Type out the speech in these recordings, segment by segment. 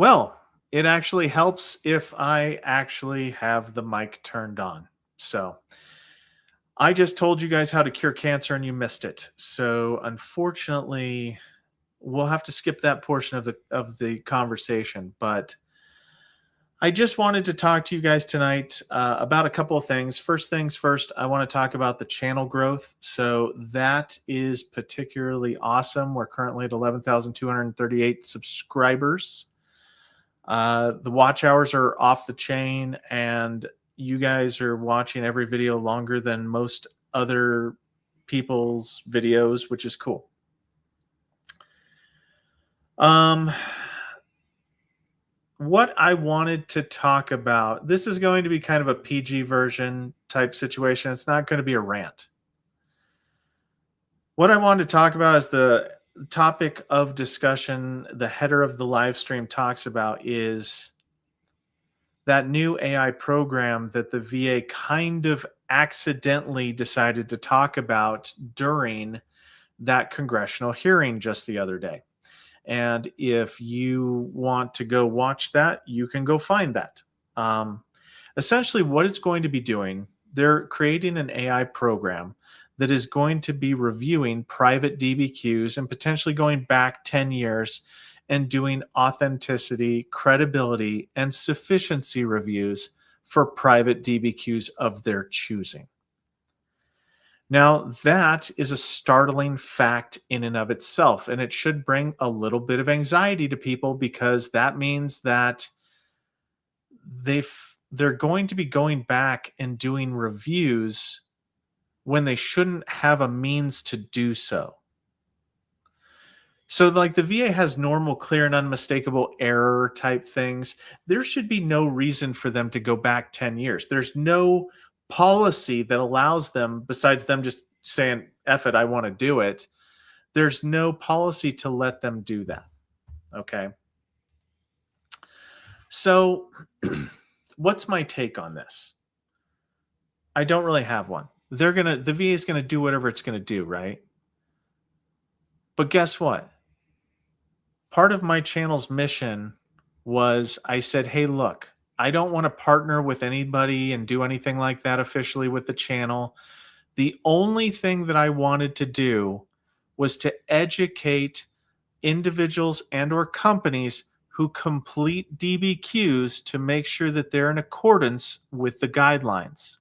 Well, it actually helps if I actually have the mic turned on. So I just told you guys how to cure cancer and you missed it. So unfortunately, we'll have to skip that portion of the conversation. But I just wanted to talk to you guys tonight about a couple of things. First things first, I want to talk about the channel growth. So that is particularly awesome. We're currently at 11,238 subscribers. The watch hours are off the chain, and you guys are watching every video longer than most other people's videos, which is cool. What I wanted to talk about, this is going to be kind of a PG version type situation. It's not going to be a rant. What I wanted to talk about is the topic of discussion, the header of the live stream talks about is that new AI program that the VA kind of accidentally decided to talk about during that congressional hearing just the other day. And if you want to go watch that, you can go find that. Essentially, what it's going to be doing, they're creating an AI program that is going to be reviewing private DBQs and potentially going back 10 years and doing authenticity, credibility, and sufficiency reviews for private DBQs of their choosing. Now, that is a startling fact in and of itself, and it should bring a little bit of anxiety to people because that means that they're going to be going back and doing reviews when they shouldn't have a means to do so. So, like, the VA has normal, clear, and unmistakable error type things. There should be no reason for them to go back 10 years. There's no policy that allows them, besides them just saying, F it, I want to do it. There's no policy to let them do that. Okay. So, what's my take on this? I don't really have one. The VA is going to do whatever it's going to do, right? But guess what? Part of my channel's mission was I said, hey, look, I don't want to partner with anybody and do anything like that officially with the channel. The only thing that I wanted to do was to educate individuals and or companies who complete DBQs to make sure that they're in accordance with the guidelines.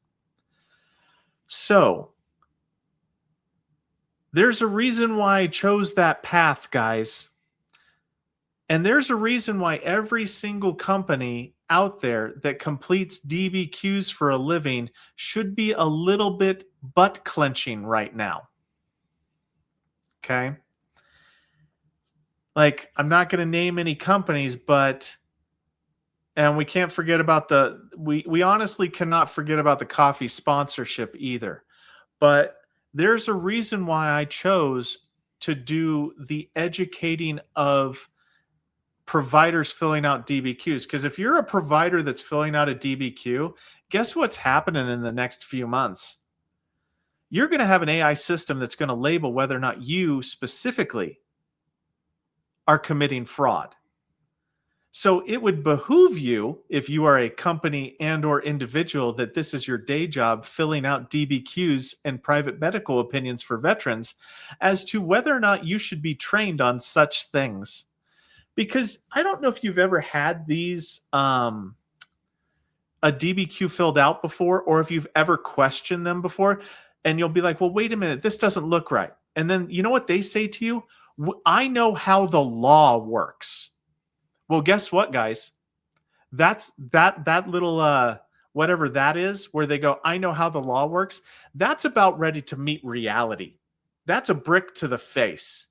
So there's a reason why I chose that path, guys. And there's a reason why every single company out there that completes DBQs for a living should be a little bit butt clenching right now. Okay. Like, I'm not going to name any companies, but, and we can't forget about we honestly cannot forget about the coffee sponsorship either. But there's a reason why I chose to do the educating of providers filling out DBQs. Because if you're a provider that's filling out a DBQ, guess what's happening in the next few months? You're going to have an AI system that's going to label whether or not you specifically are committing fraud. So it would behoove you, if you are a company and or individual, that this is your day job, filling out DBQs and private medical opinions for veterans, as to whether or not you should be trained on such things. Because I don't know if you've ever had these a DBQ filled out before, or if you've ever questioned them before, and you'll be like, well, wait a minute, this doesn't look right. And then you know what they say to you? I know how the law works. Well, guess what, guys? That's that little whatever that is, where they go, I know how the law works. That's about ready to meet reality. That's a brick to the face.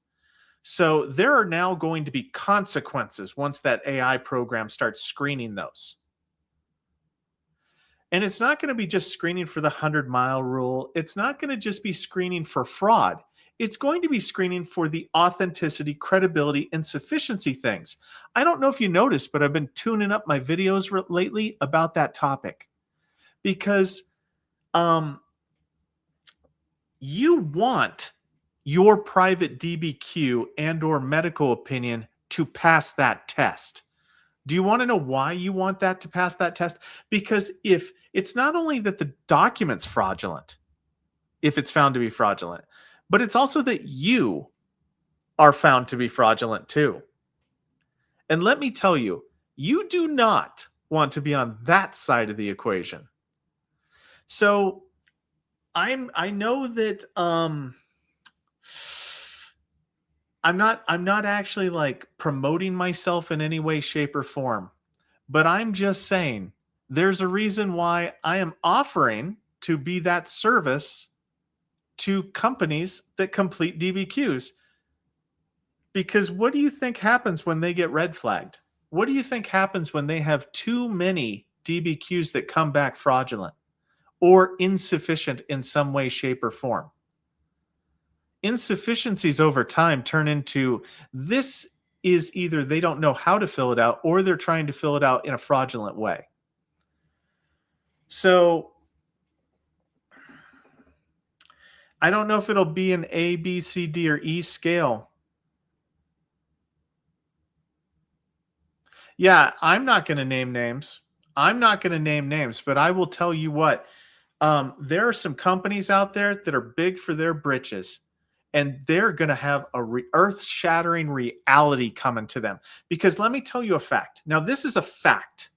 So there are now going to be consequences once that AI program starts screening those. And it's not going to be just screening for the 100-mile rule. It's not going to just be screening for fraud. It's going to be screening for the authenticity, credibility, and sufficiency things. I don't know if you noticed, but I've been tuning up my videos lately about that topic. Because you want your private DBQ and or medical opinion to pass that test. Do you want to know why you want that to pass that test? Because if it's not only that the document's fraudulent, if it's found to be fraudulent, but it's also that you are found to be fraudulent too. And let me tell you, you do not want to be on that side of the equation. So I know that I'm not actually like promoting myself in any way, shape, or form, but I'm just saying there's a reason why I am offering to be that service to companies that complete DBQs. Because what do you think happens when they get red flagged? What do you think happens when they have too many DBQs that come back fraudulent or insufficient in some way, shape, or form? Insufficiencies over time turn into this is either they don't know how to fill it out or they're trying to fill it out in a fraudulent way. So I don't know if it'll be an A, B, C, D, or E scale. Yeah, I'm not going to name names. But I will tell you what. There are some companies out there that are big for their britches, and they're going to have a earth-shattering reality coming to them. Because let me tell you a fact. Now, this is a fact.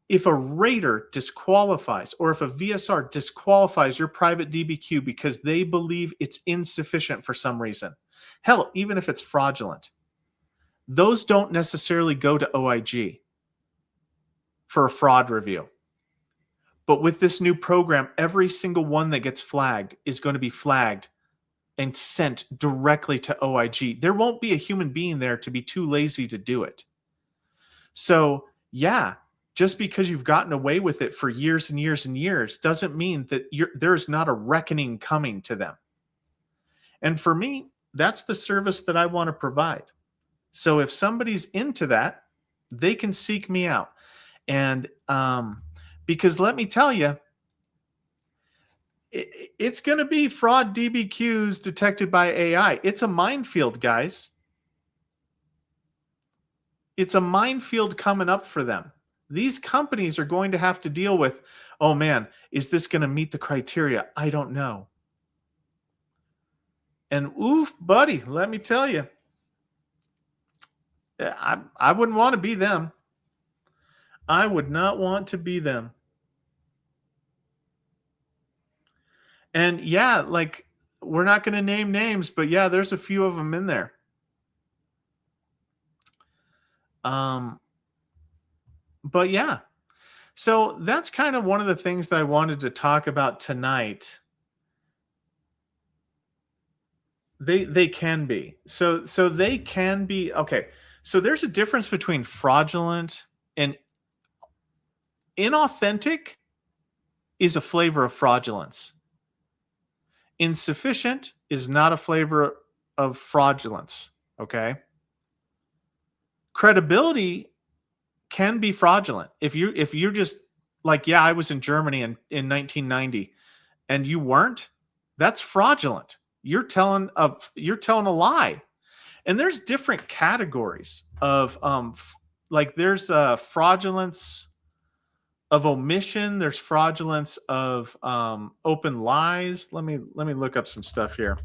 If a rater disqualifies or if a VSR disqualifies your private DBQ because they believe it's insufficient for some reason, hell, even if it's fraudulent, those don't necessarily go to OIG for a fraud review. But with this new program, every single one that gets flagged is going to be flagged and sent directly to OIG. There won't be a human being there to be too lazy to do it. So, yeah, just because you've gotten away with it for years and years and years doesn't mean that there's not a reckoning coming to them. And for me, that's the service that I want to provide. So if somebody's into that, they can seek me out. And because let me tell you, it's going to be fraud DBQs detected by AI. It's a minefield, guys. It's a minefield coming up for them. These companies are going to have to deal with, oh man, is this going to meet the criteria? I don't know. And oof, buddy, let me tell you, I wouldn't want to be them. I would not want to be them. And yeah, like we're not going to name names, but yeah, there's a few of them in there. But yeah, so that's kind of one of the things that I wanted to talk about tonight. They can be. So they can be. Okay. So there's a difference between fraudulent and inauthentic is a flavor of fraudulence. Insufficient is not a flavor of fraudulence. Okay. Credibility can be fraudulent. If you're just like, yeah, I was in Germany in 1990 and you weren't, that's fraudulent. You're telling a lie. And there's different categories of like there's fraudulence of omission, there's fraudulence of open lies. Let me look up some stuff here.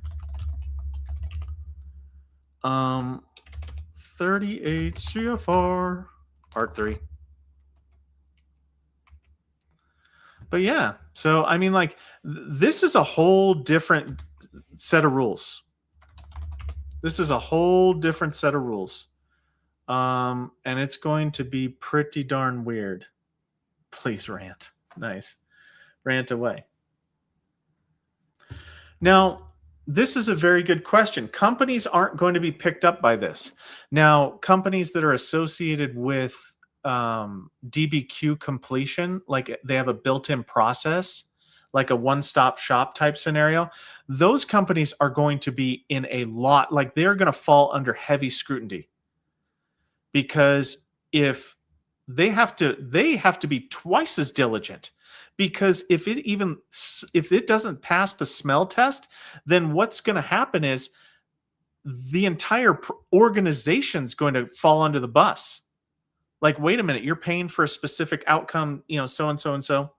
38 CFR Part 3. But yeah, so I mean, like, this is a whole different set of rules. This is a whole different set of rules. And it's going to be pretty darn weird. Please rant. Nice. Rant away. Now, this is a very good question. Companies aren't going to be picked up by this. Now, companies that are associated with DBQ completion, like they have a built-in process, like a one-stop shop type scenario, those companies are going to be in a lot, like they're going to fall under heavy scrutiny. Because if they have to be twice as diligent. Because if it doesn't pass the smell test, then what's going to happen is the entire organization's going to fall under the bus. Like, wait a minute, you're paying for a specific outcome, so and so and so.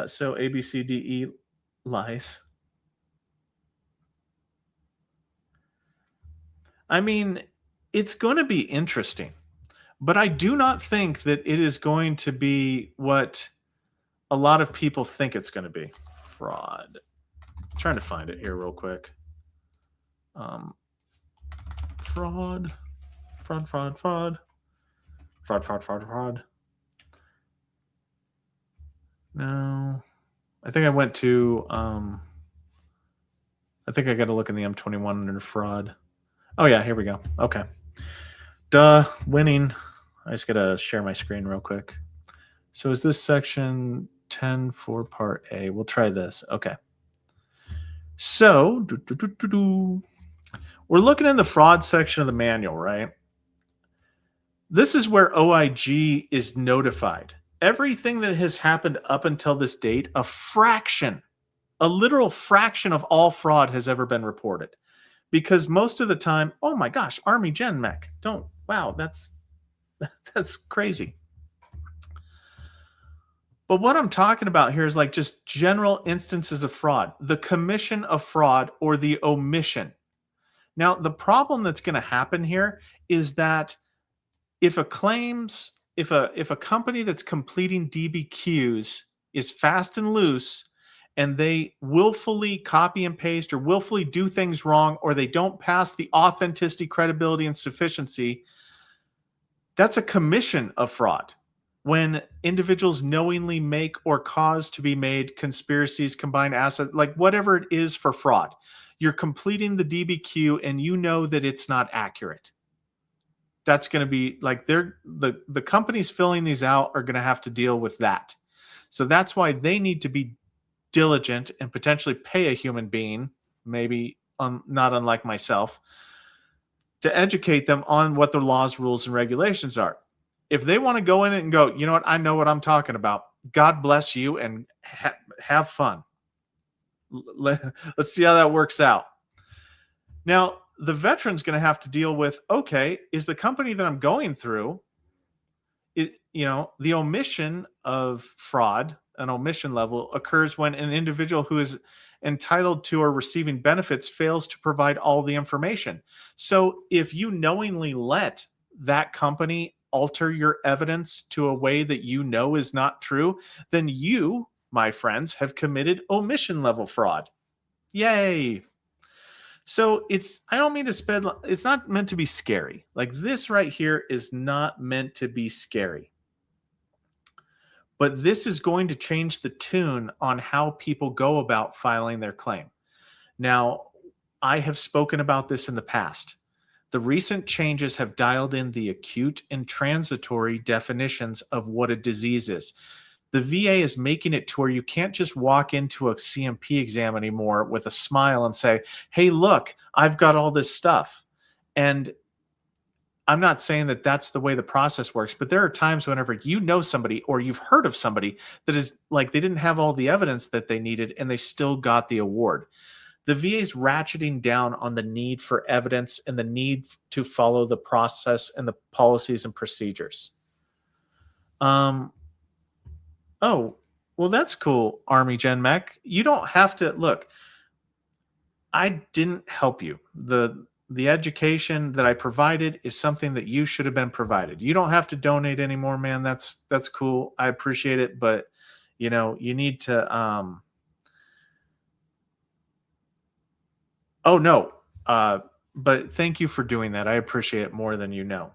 So A, B, C, D, E lies. I mean, it's going to be interesting, but I do not think that it is going to be what a lot of people think it's going to be. Fraud. I'm trying to find it here real quick. Um, fraud, fraud, fraud, fraud, fraud, fraud, fraud, fraud. No, I think I went to. I think I got to look in the M21 under fraud. Oh yeah, here we go. Okay. Duh, winning. I just got to share my screen real quick. So is this section 10 for part A? We'll try this. Okay. So we're looking in the fraud section of the manual, right? This is where OIG is notified. Everything that has happened up until this date, a literal fraction of all fraud has ever been reported. Because most of the time, oh my gosh, Army Gen Mech, wow, that's crazy. But what I'm talking about here is like just general instances of fraud, the commission of fraud or the omission. Now, the problem that's going to happen here is that if a company that's completing DBQs is fast and loose and they willfully copy and paste or willfully do things wrong, or they don't pass the authenticity, credibility, and sufficiency, that's a commission of fraud. When individuals knowingly make or cause to be made conspiracies, combined assets, like whatever it is for fraud, you're completing the DBQ and you know that it's not accurate. That's going to be like the companies filling these out are going to have to deal with that. So that's why they need to be diligent and potentially pay a human being, maybe not unlike myself, to educate them on what the laws, rules, and regulations are. If they want to go in it and go, you know what, I know what I'm talking about. God bless you and have fun. Let's see how that works out. Now, the veteran's going to have to deal with, okay, is the company that I'm going through, the omission of fraud, an omission level occurs when an individual who is entitled to or receiving benefits fails to provide all the information. So if you knowingly let that company alter your evidence to a way that you know is not true, then you, my friends, have committed omission level fraud. Yay. So I don't mean to it's not meant to be scary. Like this right here is not meant to be scary. But this is going to change the tune on how people go about filing their claim. Now, I have spoken about this in the past. The recent changes have dialed in the acute and transitory definitions of what a disease is. The VA is making it to where you can't just walk into a CMP exam anymore with a smile and say, hey, look, I've got all this stuff. And I'm not saying that that's the way the process works, but there are times whenever you know somebody or you've heard of somebody that is like they didn't have all the evidence that they needed and they still got the award. The VA is ratcheting down on the need for evidence and the need to follow the process and the policies and procedures. Oh, well, that's cool, Army Gen Mech. You don't have to look. I didn't help you. The education that I provided is something that you should have been provided. You don't have to donate anymore, man. That's cool. I appreciate it, but you need to oh no. But thank you for doing that. I appreciate it more than you know.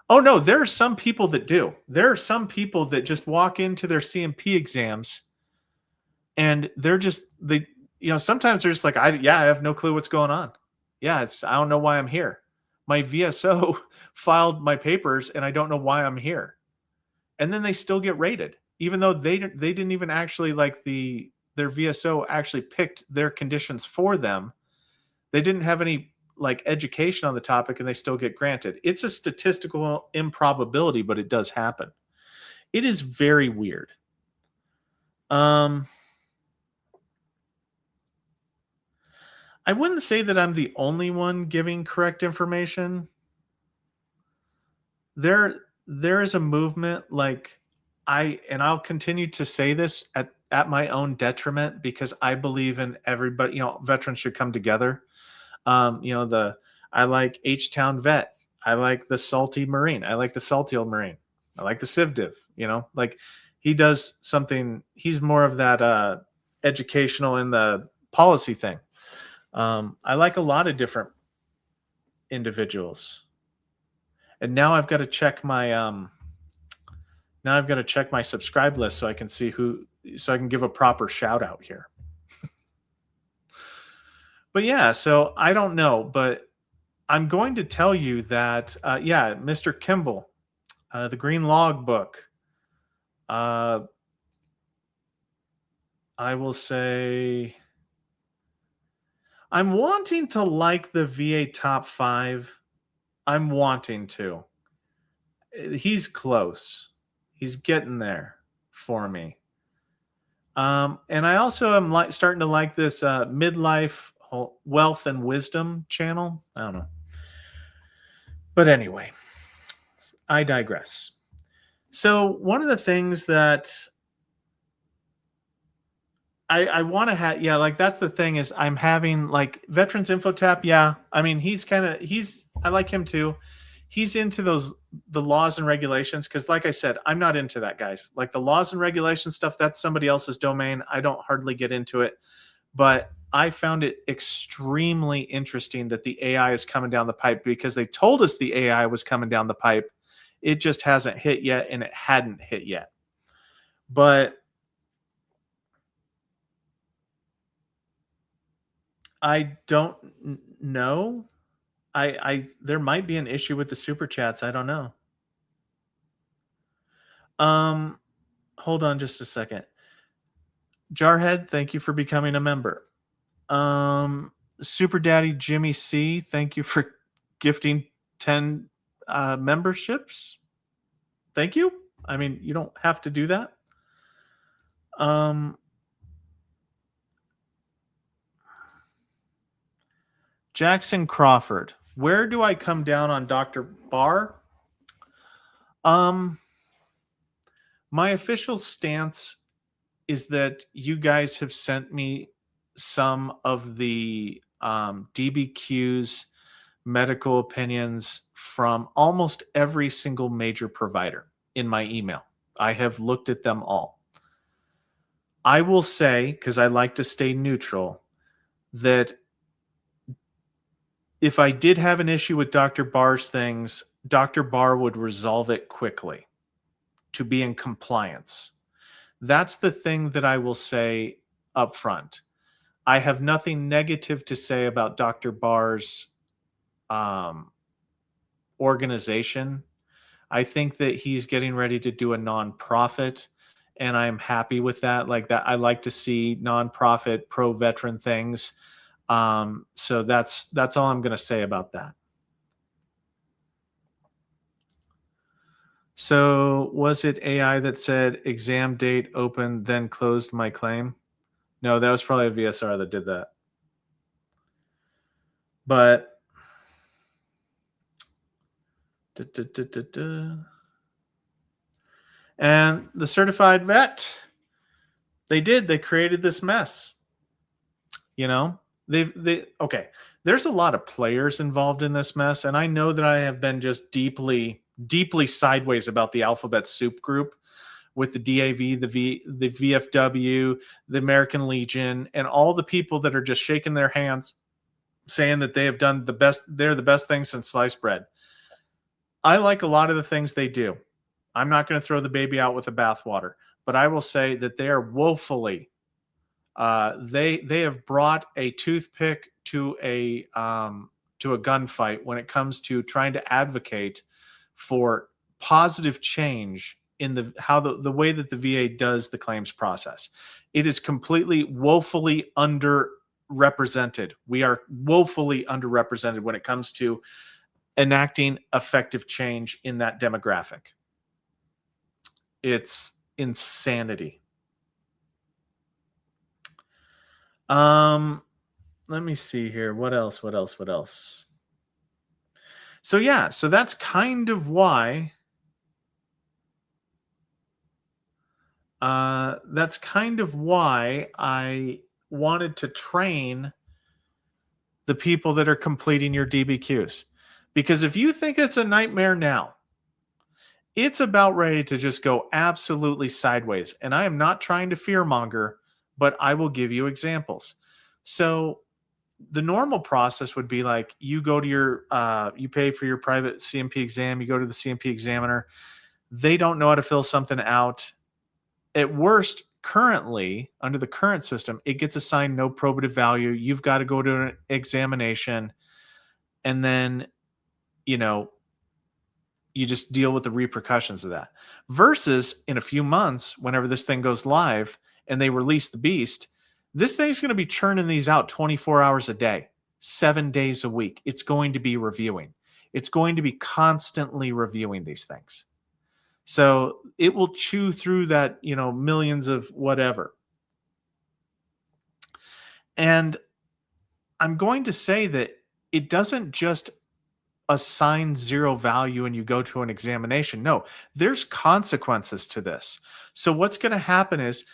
Oh no, there are some people that do. There are some people that just walk into their CMP exams and sometimes they're just like, I have no clue what's going on. Yeah, I don't know why I'm here. My VSO filed my papers and I don't know why I'm here. And then they still get rated, even though they didn't even actually their VSO actually picked their conditions for them. They didn't have any education on the topic and they still get granted. It's a statistical improbability, but it does happen. It is very weird. I wouldn't say that I'm the only one giving correct information. there is a movement like I'll continue to say this at my own detriment because I believe in everybody, veterans should come together. I like H-Town Vet. I like the Salty Marine. I like the Salty Old Marine. I like the Civ Div, like he does something, he's more of that educational in the policy thing. I like a lot of different individuals. And now I've got to check my subscribe list so I can see so I can give a proper shout out here. But yeah, so I don't know, but I'm going to tell you that, Mr. Kimball, the Green Log book, I will say I'm wanting to like the VA top 5. I'm wanting to. He's close. He's getting there for me. And I also am starting to like this midlife wealth and wisdom channel. I don't know. But anyway, I digress. So one of the things that I want to have, like that's the thing is I'm having like Veterans Info Tap. Yeah. I mean, I like him too. He's into the laws and regulations. Cause like I said, I'm not into that, guys. Like the laws and regulations stuff, that's somebody else's domain. I don't hardly get into it, but I found it extremely interesting that the AI is coming down the pipe because they told us the AI was coming down the pipe. It just hasn't hit yet, and it hadn't hit yet. But I don't know. There might be an issue with the super chats. I don't know. Hold on just a second. Jarhead, thank you for becoming a member. Super Daddy Jimmy C, thank you for gifting 10 memberships. Thank you. I mean, you don't have to do that. Jackson Crawford, where do I come down on Dr. Barr? My official stance is that you guys have sent me some of the DBQs, medical opinions from almost every single major provider in my email. I have looked at them all. I will say, because I like to stay neutral, that if I did have an issue with Dr. Barr's things, Dr. Barr would resolve it quickly to be in compliance. That's the thing that I will say up front. I have nothing negative to say about Dr. Barr's organization. I think that he's getting ready to do a nonprofit, and I'm happy with that. Like that, I like to see nonprofit pro-veteran things. So that's all I'm going to say about that. So was it AI that said exam date open, then closed my claim? No, that was probably a VSR that did that. But and the certified vet, they created this mess. Okay. There's a lot of players involved in this mess, and I know that I have been just deeply sideways about the alphabet soup group with the DAV, the VFW, the American Legion, and all the people that are just shaking their hands saying that they have done the best. They're the best thing since sliced bread. I like a lot of the things they do. I'm not going to throw the baby out with the bathwater, but I will say that they are woefully. They have brought a toothpick to a gunfight when it comes to trying to advocate for positive change in the way that the VA does the claims process. It is completely woefully underrepresented. We are woefully underrepresented when it comes to enacting effective change in that demographic. It's insanity. Let me see here. What else? So yeah, so that's kind of why I wanted to train the people that are completing your DBQs. Because if you think it's a nightmare now, it's about ready to just go absolutely sideways. And I am not trying to fearmonger, but I will give you examples. So the normal process would be like you go to you pay for your private CMP exam, you go to the CMP examiner. They don't know how to fill something out. At worst, currently, under the current system, it gets assigned no probative value. You've got to go to an examination, and then, you know, you just deal with the repercussions of that. Versus in a few months, whenever this thing goes live and they release the beast, this thing's going to be churning these out 24 hours a day, 7 days a week. It's going to be reviewing. It's going to be constantly reviewing these things. So it will chew through that, millions of whatever. And I'm going to say that it doesn't just assign zero value and you go to an examination. No, there's consequences to this. So what's going to happen is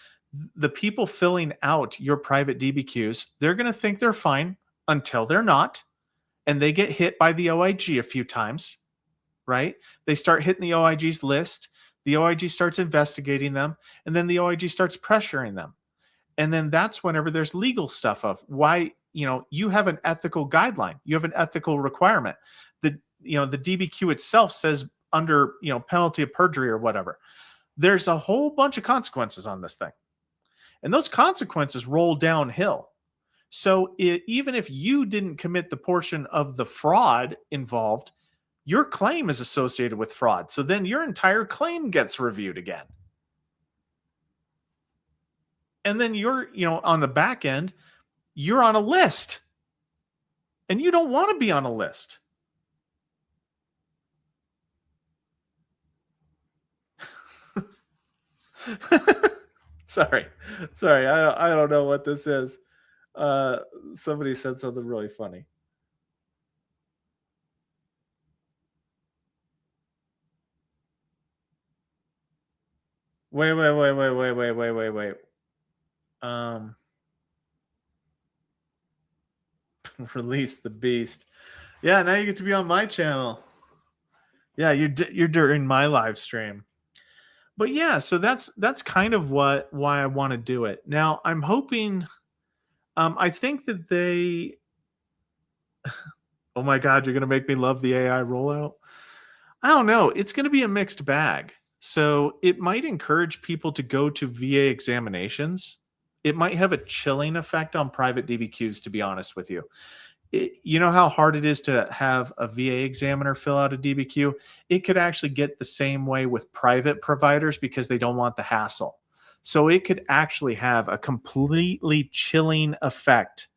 the people filling out your private DBQs, they're going to think they're fine until they're not. And they get hit by the OIG a few times, right? They start hitting the OIG's list. The OIG starts investigating them. And then the OIG starts pressuring them. And then that's whenever there's legal stuff of why, you have an ethical guideline. You have an ethical requirement. The DBQ itself says under, penalty of perjury or whatever. There's a whole bunch of consequences on this thing. And those consequences roll downhill. So even if you didn't commit the portion of the fraud involved, your claim is associated with fraud. So then your entire claim gets reviewed again. And then you're, on the back end, you're on a list. And you don't want to be on a list. Sorry. I don't know what this is. Somebody said something really funny. Wait. Release the beast. Yeah, now you get to be on my channel. Yeah, you're during my live stream. But yeah, so that's kind of why I want to do it. Now, I'm hoping I think that they oh my god, you're going to make me love the AI rollout. I don't know. It's going to be a mixed bag. So, it might encourage people to go to VA examinations. It might have a chilling effect on private DBQs, to be honest with you. You know how hard it is to have a VA examiner fill out a DBQ? It could actually get the same way with private providers because they don't want the hassle. So it could actually have a completely chilling effect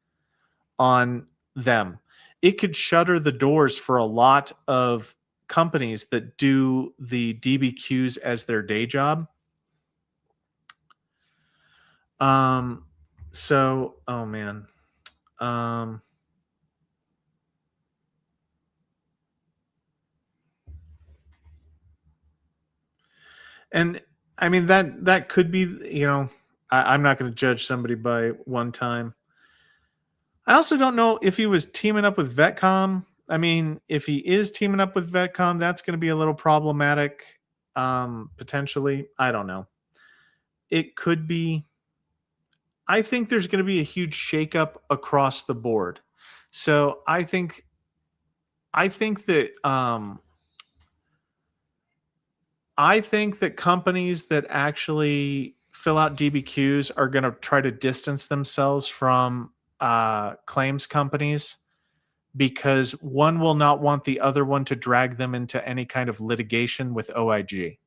on them. It could shutter the doors for a lot of companies that do the DBQs as their day job. So, oh man. And I mean that could be, I'm not going to judge somebody by one time. I also don't know if he was teaming up with Vetcom. I mean, if he is teaming up with Vetcom, that's going to be a little problematic, potentially. I don't know. It could be. I think there's going to be a huge shakeup across the board. So I think that companies that actually fill out DBQs are going to try to distance themselves from claims companies because one will not want the other one to drag them into any kind of litigation with OIG.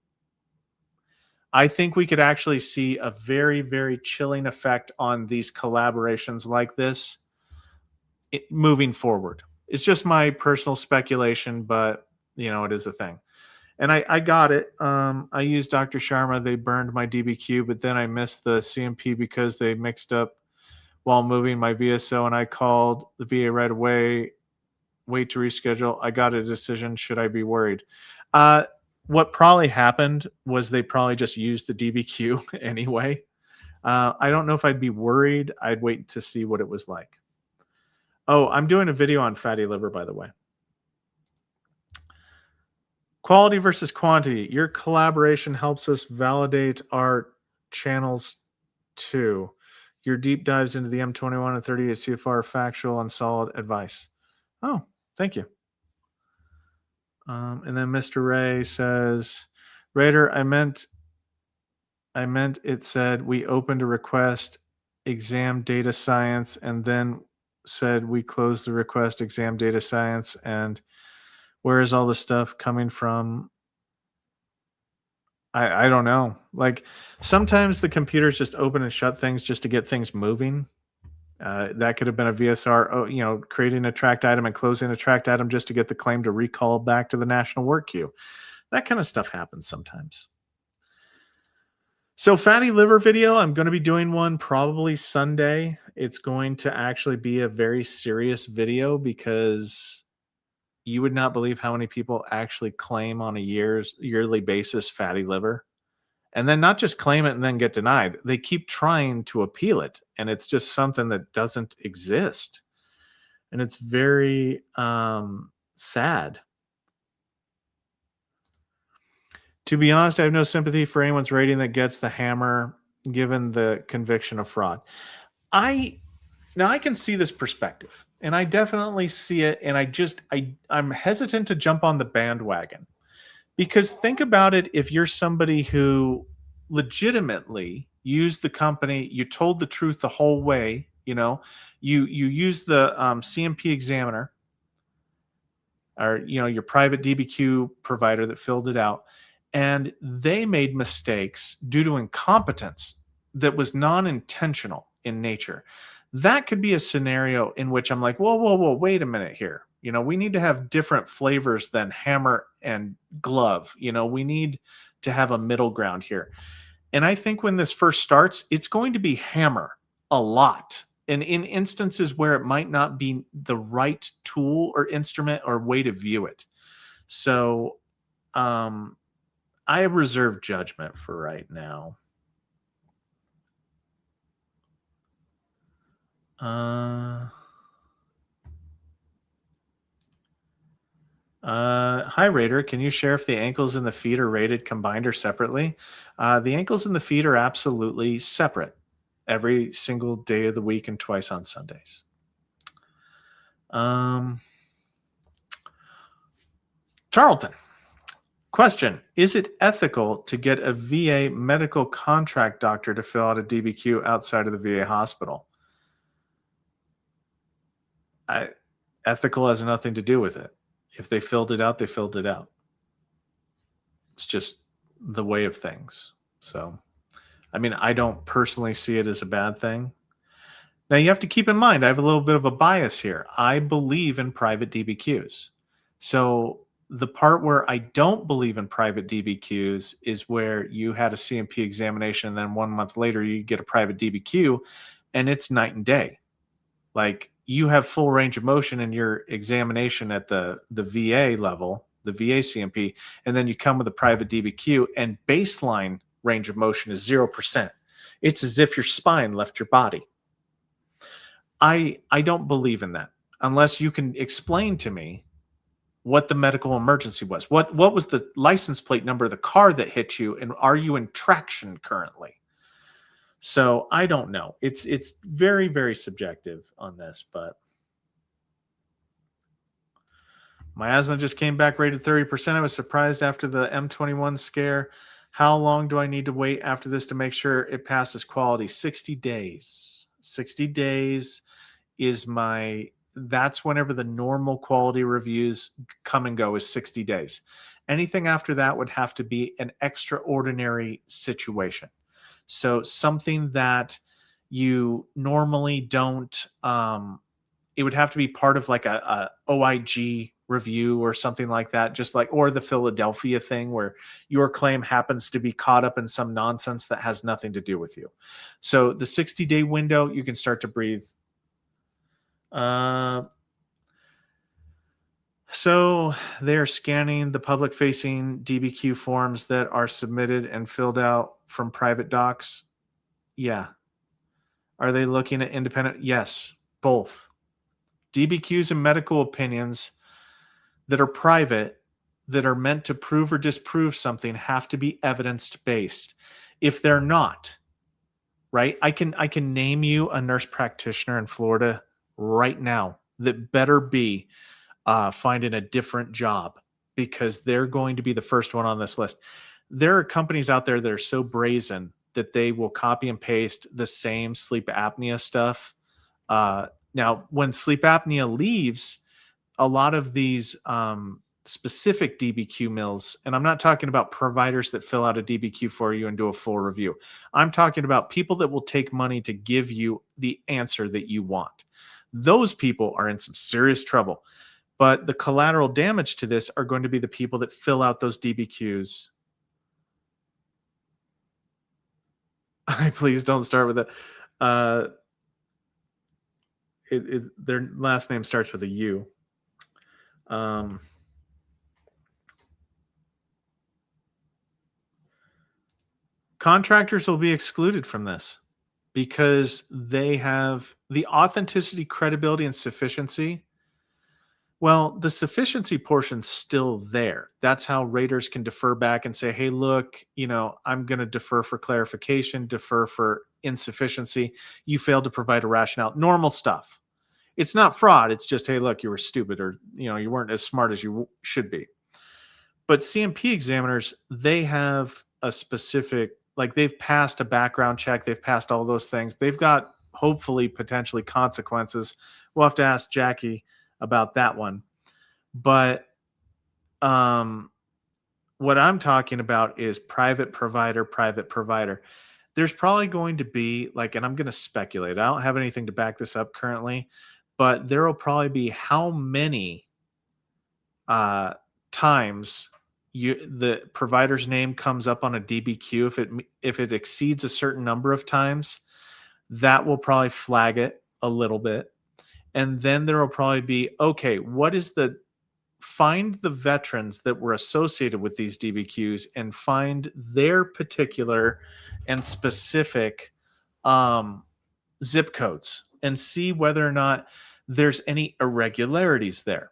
I think we could actually see a very, very chilling effect on these collaborations like this moving forward. It's just my personal speculation, but it is a thing. And I got it. I used Dr. Sharma. They burned my DBQ, but then I missed the CMP because they mixed up while moving my VSO, and I called the VA right away. wait to reschedule. I got a decision. Should I be worried? What probably happened was they probably just used the DBQ anyway. I don't know if I'd be worried. I'd wait to see what it was like. Oh, I'm doing a video on fatty liver, by the way. Quality versus quantity. Your collaboration helps us validate our channels too. Your deep dives into the M21 and 38 CFR factual and solid advice. Oh, thank you. And then Mr. Ray says, Raider, I meant it said we opened a request exam data science and then said we closed the request exam data science. And where is all the stuff coming from? I don't know. Like sometimes the computers just open and shut things just to get things moving. That could have been a VSR, creating a tracked item and closing a tracked item just to get the claim to recall back to the national work queue. That kind of stuff happens sometimes. So fatty liver video, I'm going to be doing one probably Sunday. It's going to actually be a very serious video because you would not believe how many people actually claim on a yearly basis fatty liver. And then not just claim it and then get denied. They keep trying to appeal it. And it's just something that doesn't exist. And it's very sad. To be honest, I have no sympathy for anyone's rating that gets the hammer given the conviction of fraud. Now I can see this perspective, and I definitely see it, and I'm hesitant to jump on the bandwagon. Because think about it, if you're somebody who legitimately used the company, you told the truth the whole way, you use the CMP examiner or, your private DBQ provider that filled it out, and they made mistakes due to incompetence that was non-intentional in nature. That could be a scenario in which I'm like, whoa, wait a minute here. We need to have different flavors than hammer and glove. We need to have a middle ground here. And I think when this first starts, it's going to be hammer a lot. And in instances where it might not be the right tool or instrument or way to view it. So I reserve judgment for right now. Hi, Raider. Can you share if the ankles and the feet are rated combined or separately? The ankles and the feet are absolutely separate every single day of the week and twice on Sundays. Charlton. Question. Is it ethical to get a VA medical contract doctor to fill out a DBQ outside of the VA hospital? Ethical has nothing to do with it. If they filled it out, they filled it out. It's just the way of things. So, I don't personally see it as a bad thing. Now, you have to keep in mind, I have a little bit of a bias here. I believe in private DBQs. So the part where I don't believe in private DBQs is where you had a CMP examination and then 1 month later you get a private DBQ and it's night and day. Like you have full range of motion in your examination at the VA level, the VA CMP, and then you come with a private DBQ and baseline range of motion is 0%. It's as if your spine left your body. I don't believe in that unless you can explain to me what the medical emergency was. What was the license plate number of the car that hit you, and are you in traction currently? So I don't know. It's very, very subjective on this, but my asthma just came back rated 30%. I was surprised after the M21 scare. How long do I need to wait after this to make sure it passes quality? 60 days. 60 days is that's whenever the normal quality reviews come and go, is 60 days. Anything after that would have to be an extraordinary situation. So something that you normally don't, it would have to be part of like a OIG review or something like that, just like, or the Philadelphia thing where your claim happens to be caught up in some nonsense that has nothing to do with you. So the 60-day window, you can start to breathe. So they are scanning the public facing DBQ forms that are submitted and filled out from private docs. Yeah. Are they looking at independent? Yes, both. DBQs and medical opinions that are private, that are meant to prove or disprove something, have to be evidence based. If they're not, right? I can name you a nurse practitioner in Florida right now that better be finding a different job, because they're going to be the first one on this list. There are companies out there that are so brazen that they will copy and paste the same sleep apnea stuff. Now, when sleep apnea leaves, a lot of these specific DBQ mills, and I'm not talking about providers that fill out a DBQ for you and do a full review. I'm talking about people that will take money to give you the answer that you want. Those people are in some serious trouble. But the collateral damage to this are going to be the people that fill out those DBQs. Please don't start with that. Their last name starts with a U. Contractors will be excluded from this because they have the authenticity, credibility, and sufficiency. Well, the sufficiency portion's still there. That's how raters can defer back and say, hey, look, I'm going to defer for clarification, defer for insufficiency. You failed to provide a rationale. Normal stuff. It's not fraud. It's just, hey, look, you were stupid, or, you weren't as smart as you should be. But CMP examiners, they have a specific, like, they've passed a background check. They've passed all those things. They've got hopefully potentially consequences. We'll have to ask Jackie about that one. But what I'm talking about is private provider. There's probably going to be, like, and I'm going to speculate, I don't have anything to back this up currently, but there will probably be how many times the provider's name comes up on a DBQ. If it exceeds a certain number of times, that will probably flag it a little bit. And then there will probably be, okay, find the veterans that were associated with these DBQs and find their particular and specific zip codes and see whether or not there's any irregularities there.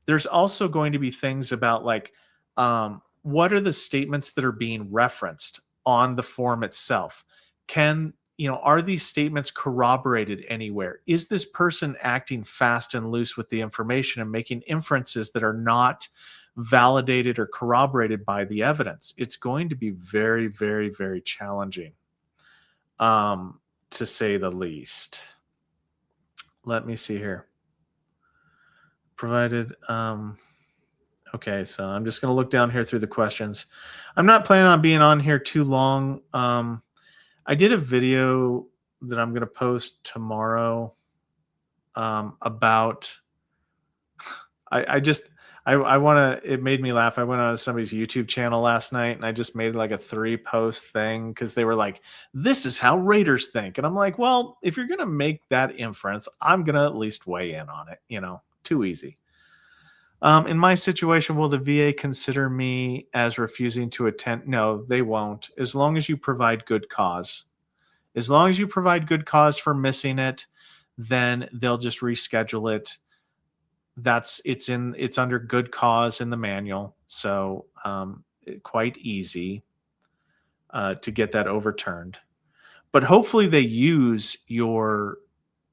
There's also going to be things about, like, what are the statements that are being referenced on the form itself? Are these statements corroborated anywhere? Is this person acting fast and loose with the information and making inferences that are not validated or corroborated by the evidence? It's going to be very, very, very challenging, to say the least. Let me see here. Provided. Okay, so I'm just going to look down here through the questions. I'm not planning on being on here too long. I did a video that I'm going to post tomorrow about, it made me laugh. I went on somebody's YouTube channel last night and I just made like a 3-post thing because they were like, this is how raters think. And I'm like, well, if you're going to make that inference, I'm going to at least weigh in on it. Too easy. In my situation, will the VA consider me as refusing to attend? No, they won't, as long as you provide good cause. As long as you provide good cause for missing it, then they'll just reschedule it. It's under good cause in the manual, so quite easy to get that overturned. But hopefully they use your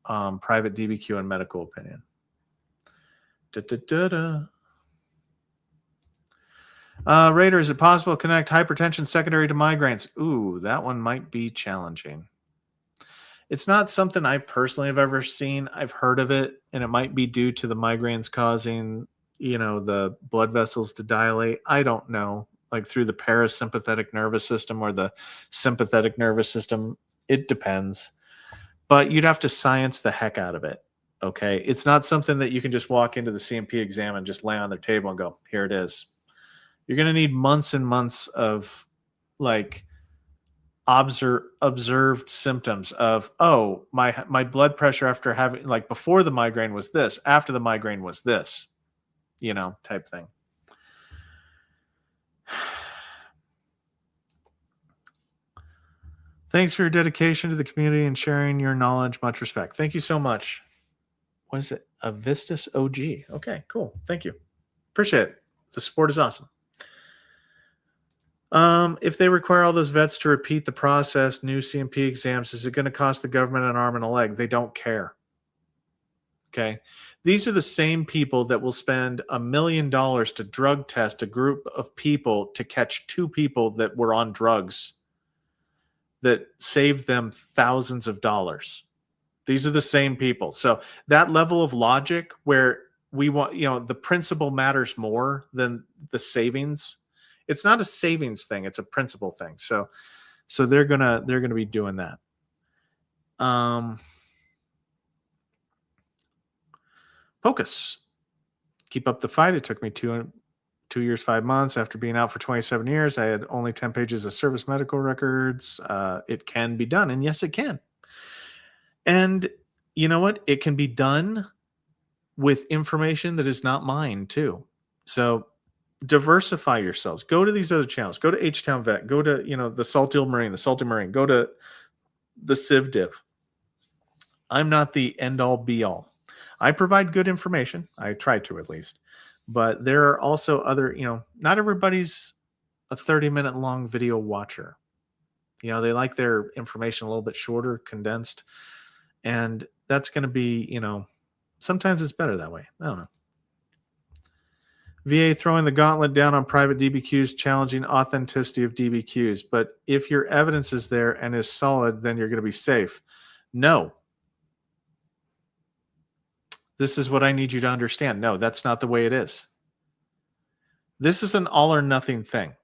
private DBQ and medical opinion. Raider, is it possible to connect hypertension secondary to migraines? Ooh, that one might be challenging. It's not something I personally have ever seen. I've heard of it, and it might be due to the migraines causing, the blood vessels to dilate. I don't know, like through the parasympathetic nervous system or the sympathetic nervous system. It depends. But you'd have to science the heck out of it. Okay, it's not something that you can just walk into the CMP exam and just lay on their table and go, here it is. You're going to need months and months of, like, observed symptoms of, oh, my blood pressure after having, like, before the migraine was this, after the migraine was this. type thing. Thanks for your dedication to the community and sharing your knowledge. Much respect. Thank you so much. What is it? A Vistus OG. Okay, cool. Thank you. Appreciate it. The support is awesome. If they require all those vets to repeat the process, new CMP exams, is it going to cost the government an arm and a leg? They don't care. Okay. These are the same people that will spend $1 million to drug test a group of people to catch 2 people that were on drugs that saved them thousands of dollars. These are the same people. So that level of logic where we want, the principle matters more than the savings. It's not a savings thing. It's a principle thing. So they're going to be doing that. Focus. Keep up the fight. It took me 2 years, 5 months. After being out for 27 years, I had only 10 pages of service medical records. It can be done. And yes, it can. And you know what? It can be done with information that is not mine too. So diversify yourselves. Go to these other channels. Go to H-Town Vet. Go to, the Salty Old Marine, the Salty Marine. Go to the Civ Div. I'm not the end-all be-all. I provide good information. I try to, at least. But there are also other, not everybody's a 30-minute long video watcher. They like their information a little bit shorter, condensed. And that's going to be, sometimes it's better that way. I don't know. VA throwing the gauntlet down on private DBQs, challenging authenticity of DBQs. But if your evidence is there and is solid, then you're going to be safe. No. This is what I need you to understand. No, that's not the way it is. This is an all or nothing thing.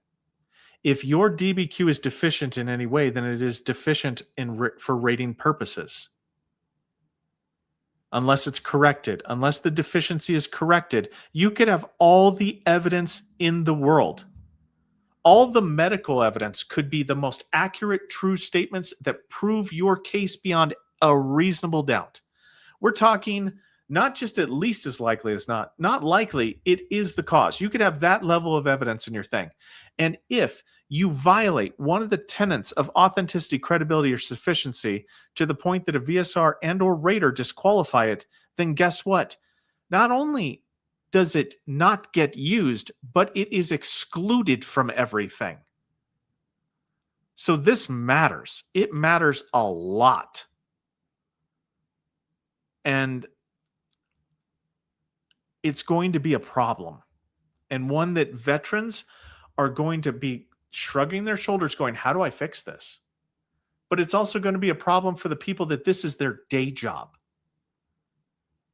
If your DBQ is deficient in any way, then it is deficient for rating purposes. Unless it's corrected, unless the deficiency is corrected, you could have all the evidence in the world. All the medical evidence could be the most accurate, true statements that prove your case beyond a reasonable doubt. We're talking not just at least as likely as not likely, it is the cause. You could have that level of evidence in your thing. And if you violate one of the tenets of authenticity, credibility, or sufficiency to the point that a VSR and or rater disqualify it, then guess what? Not only does it not get used, but it is excluded from everything. So this matters. It matters a lot. And it's going to be a problem, and one that veterans are going to be shrugging their shoulders going, how do I fix this? But it's also going to be a problem for the people that this is their day job,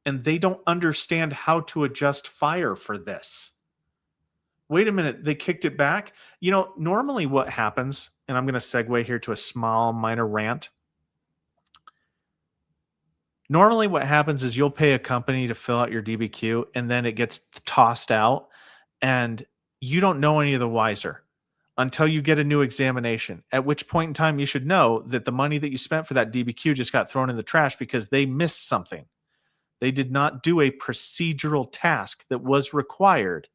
and they don't understand how to adjust fire for this. Wait a minute, they kicked it back? Normally what happens, and I'm going to segue here to a small minor rant. Normally what happens is you'll pay a company to fill out your DBQ, and then it gets tossed out, and you don't know any of the wiser until you get a new examination, at which point in time you should know that the money that you spent for that DBQ just got thrown in the trash because they missed something. They did not do a procedural task that was required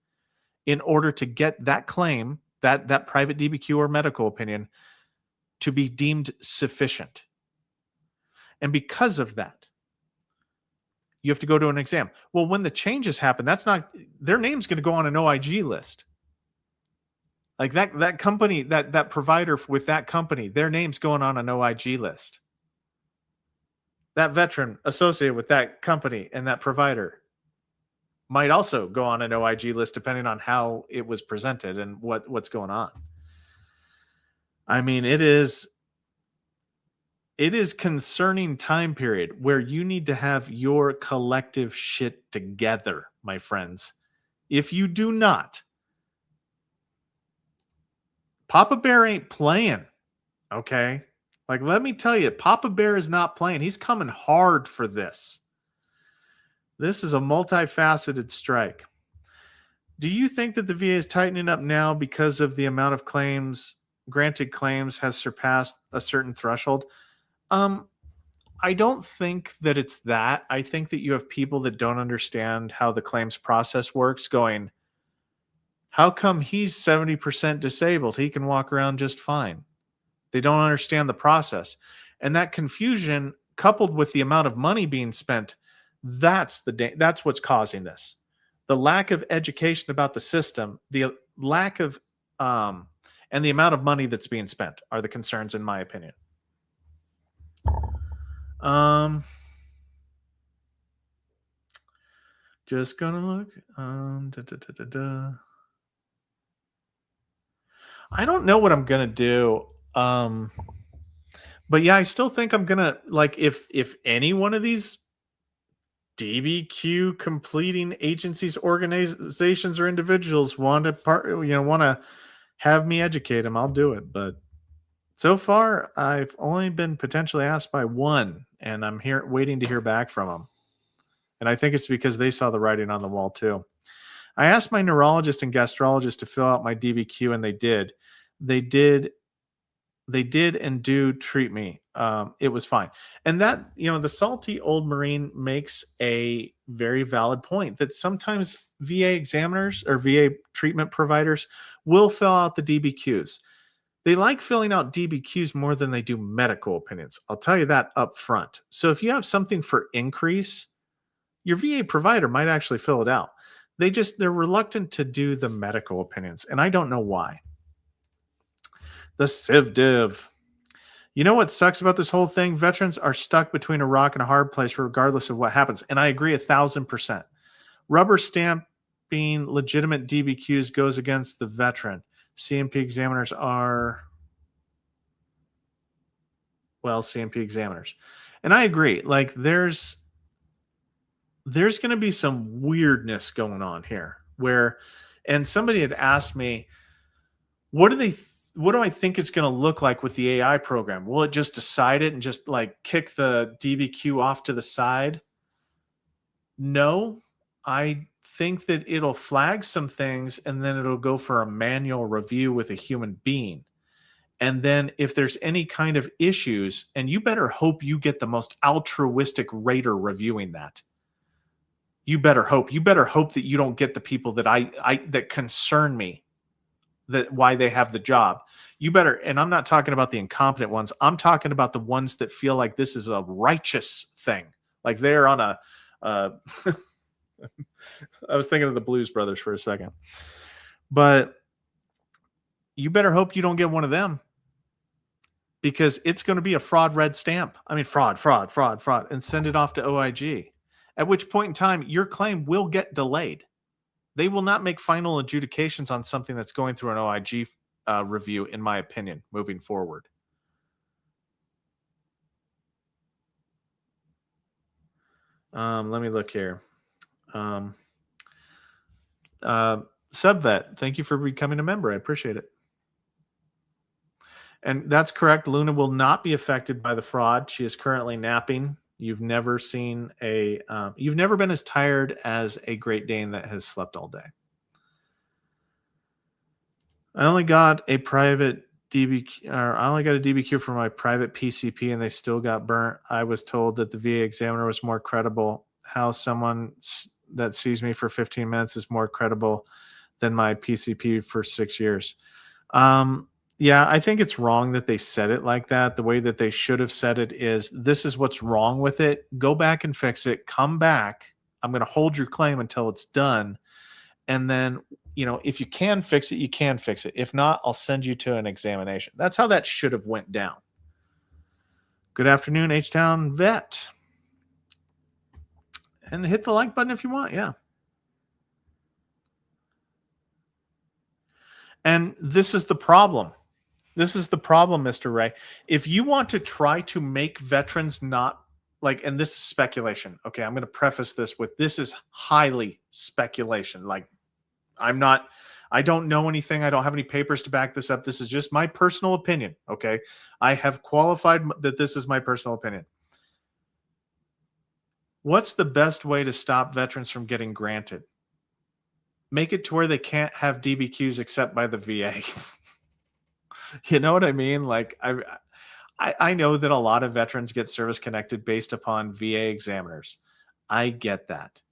in order to get that claim, that private DBQ or medical opinion, to be deemed sufficient. And because of that, you have to go to an exam. Well, when the changes happen, that's not, their name's going to go on an OIG list. Like that company, that provider with that company, their name's going on an OIG list. That veteran associated with that company and that provider might also go on an OIG list depending on how it was presented and what's going on. I mean, it is concerning time period where you need to have your collective shit together, my friends. If you do not, Papa Bear ain't playing, okay? Like, let me tell you, Papa Bear is not playing. He's coming hard for this. This is a multifaceted strike. Do you think that the VA is tightening up now because of the amount of claims, granted claims, has surpassed a certain threshold? I don't think that it's that. I think that you have people that don't understand how the claims process works going, how come he's 70% disabled? He can walk around just fine. They don't understand the process. And that confusion coupled with the amount of money being spent, that's what's causing this. The lack of education about the system, the lack of and the amount of money that's being spent are the concerns in my opinion. Just gonna look. I don't know what I'm gonna do. But yeah, I still think I'm gonna like if any one of these DBQ completing agencies, organizations, or individuals want to have me educate them, I'll do it. But so far, I've only been potentially asked by one, and I'm here waiting to hear back from them. And I think it's because they saw the writing on the wall too. I asked my neurologist and gastrologist to fill out my DBQ, and they did. They did and do treat me. It was fine. And that, the salty old Marine makes a very valid point that sometimes VA examiners or VA treatment providers will fill out the DBQs. They like filling out DBQs more than they do medical opinions. I'll tell you that up front. So if you have something for increase, your VA provider might actually fill it out. They're reluctant to do the medical opinions, and I don't know why. The Civ Div. You know what sucks about this whole thing? Veterans are stuck between a rock and a hard place regardless of what happens. And I agree 1,000%. Rubber stamping legitimate DBQs goes against the veteran. CMP examiners are, CMP examiners. And I agree. Like there's going to be some weirdness going on here and somebody had asked me, what do I think it's going to look like with the AI program? Will it just decide it and just like kick the DBQ off to the side? No, I think that it'll flag some things and then it'll go for a manual review with a human being. And then if there's any kind of issues, and you better hope you get the most altruistic rater reviewing that. You better hope that you don't get the people that that concern me, that why they have the job. You better, and I'm not talking about the incompetent ones. I'm talking about the ones that feel like this is a righteous thing. Like they're on a, I was thinking of the Blues Brothers for a second, but you better hope you don't get one of them, because it's going to be a fraud red stamp. I mean, fraud, and send it off to OIG, at which point in time your claim will get delayed. They will not make final adjudications on something that's going through an OIG review, in my opinion, moving forward. Let me look here. Subvet, thank you for becoming a member. I appreciate it. And that's correct. Luna will not be affected by the fraud. She is currently napping. You've never seen you've never been as tired as a Great Dane that has slept all day. I only got a private DBQ, or I only got a DBQ for my private PCP and they still got burnt. I was told that the VA examiner was more credible. How someone that sees me for 15 minutes is more credible than my PCP for 6 years. Yeah, I think it's wrong that they said it like that. The way that they should have said it is, this is what's wrong with it. Go back and fix it. Come back. I'm going to hold your claim until it's done. And then, if you can fix it, you can fix it. If not, I'll send you to an examination. That's how that should have went down. Good afternoon, H-Town Vet. And hit the like button if you want. Yeah. And this is the problem. This is the problem, Mr. Ray. If you want to try to make veterans not like, and this is speculation. Okay, I'm going to preface this with, this is highly speculation. Like, I don't know anything. I don't have any papers to back this up. This is just my personal opinion. Okay, I have qualified that this is my personal opinion. What's the best way to stop veterans from getting granted? Make it to where they can't have DBQs except by the VA. You know what I mean? Like, I know that a lot of veterans get service connected based upon VA examiners. I get that.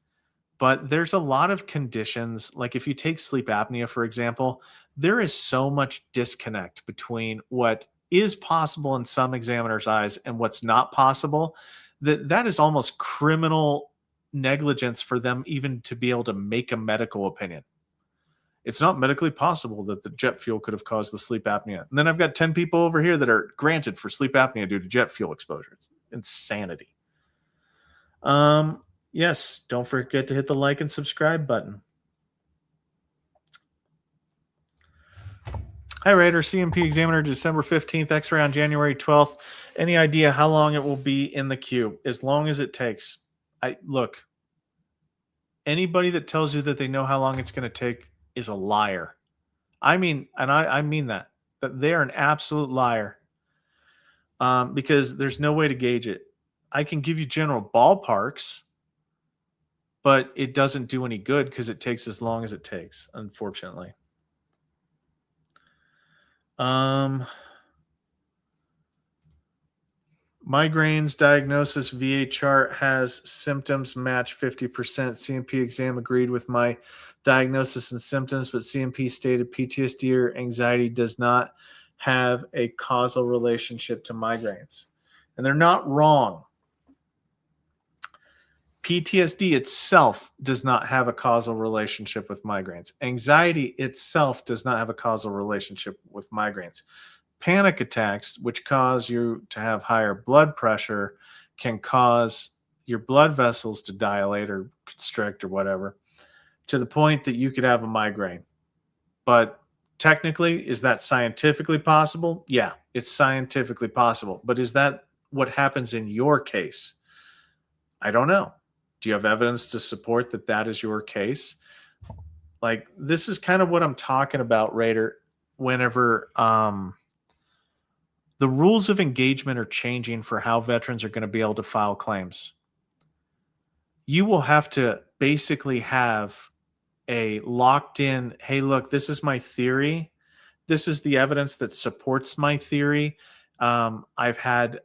But there's a lot of conditions, like if you take sleep apnea, for example, there is so much disconnect between what is possible in some examiners' eyes and what's not possible that that is almost criminal negligence for them even to be able to make a medical opinion. It's not medically possible that the jet fuel could have caused the sleep apnea. And then I've got 10 people over here that are granted for sleep apnea due to jet fuel exposure. It's insanity. Yes, don't forget to hit the like and subscribe button. Hi, Raider. CMP examiner December 15th, X-ray on January 12th. Any idea how long it will be in the queue? As long as it takes. Look, anybody that tells you that they know how long it's going to take is a liar. I mean, and I mean that they're an absolute liar, because there's no way to gauge it. I can give you general ballparks, but it doesn't do any good because it takes as long as it takes, unfortunately. Migraines diagnosis VA chart has symptoms match 50%. CMP exam agreed with my diagnosis and symptoms, but CMP stated PTSD or anxiety does not have a causal relationship to migraines. And they're not wrong. PTSD itself does not have a causal relationship with migraines. Anxiety itself does not have a causal relationship with migraines. Panic attacks, which cause you to have higher blood pressure, can cause your blood vessels to dilate or constrict or whatever to the point that you could have a migraine. But technically, is that scientifically possible? Yeah, it's scientifically possible. But is that what happens in your case? I don't know. Do you have evidence to support that that is your case? Like, this is kind of what I'm talking about, Raider, whenever the rules of engagement are changing for how veterans are going to be able to file claims. You will have to basically have a locked in, hey, look, this is my theory. This is the evidence that supports my theory. I've had,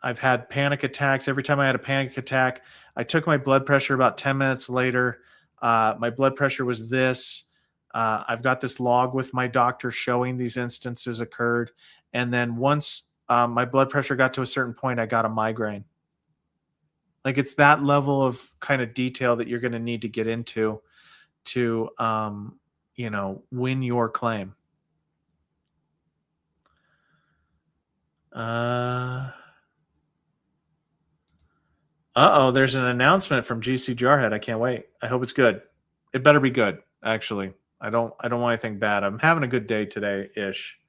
I've had panic attacks. Every time I had a panic attack, I took my blood pressure about 10 minutes later. My blood pressure was this. I've got this log with my doctor showing these instances occurred. And then once my blood pressure got to a certain point, I got a migraine. Like, it's that level of kind of detail that you're going to need to get into to, win your claim. There's an announcement from GC Jarhead. I can't wait. I hope it's good. It better be good, actually. I don't want anything bad. I'm having a good day today-ish.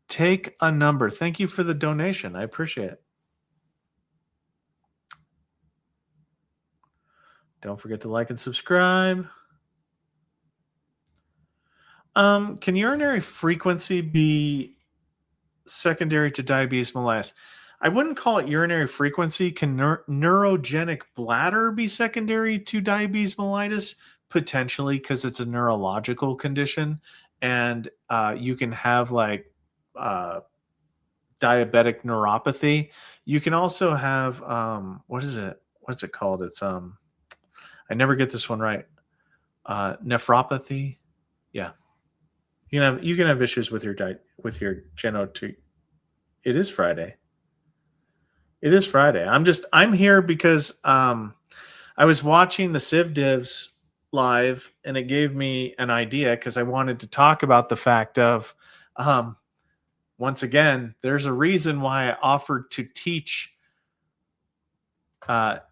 Take a number. Thank you for the donation. I appreciate it. Don't forget to like and subscribe. Can urinary frequency be secondary to diabetes mellitus? I wouldn't call it urinary frequency. Can neurogenic bladder be secondary to diabetes mellitus? Potentially, because it's a neurological condition, and you can have like diabetic neuropathy. You can also have what is it? What's it called? It's I never get this one right. Nephropathy. Yeah, you can have issues with your genotype. It is Friday. It is Friday. I'm here because I was watching the Civ Divs live, and it gave me an idea because I wanted to talk about the fact of, once again, there's a reason why I offered to teach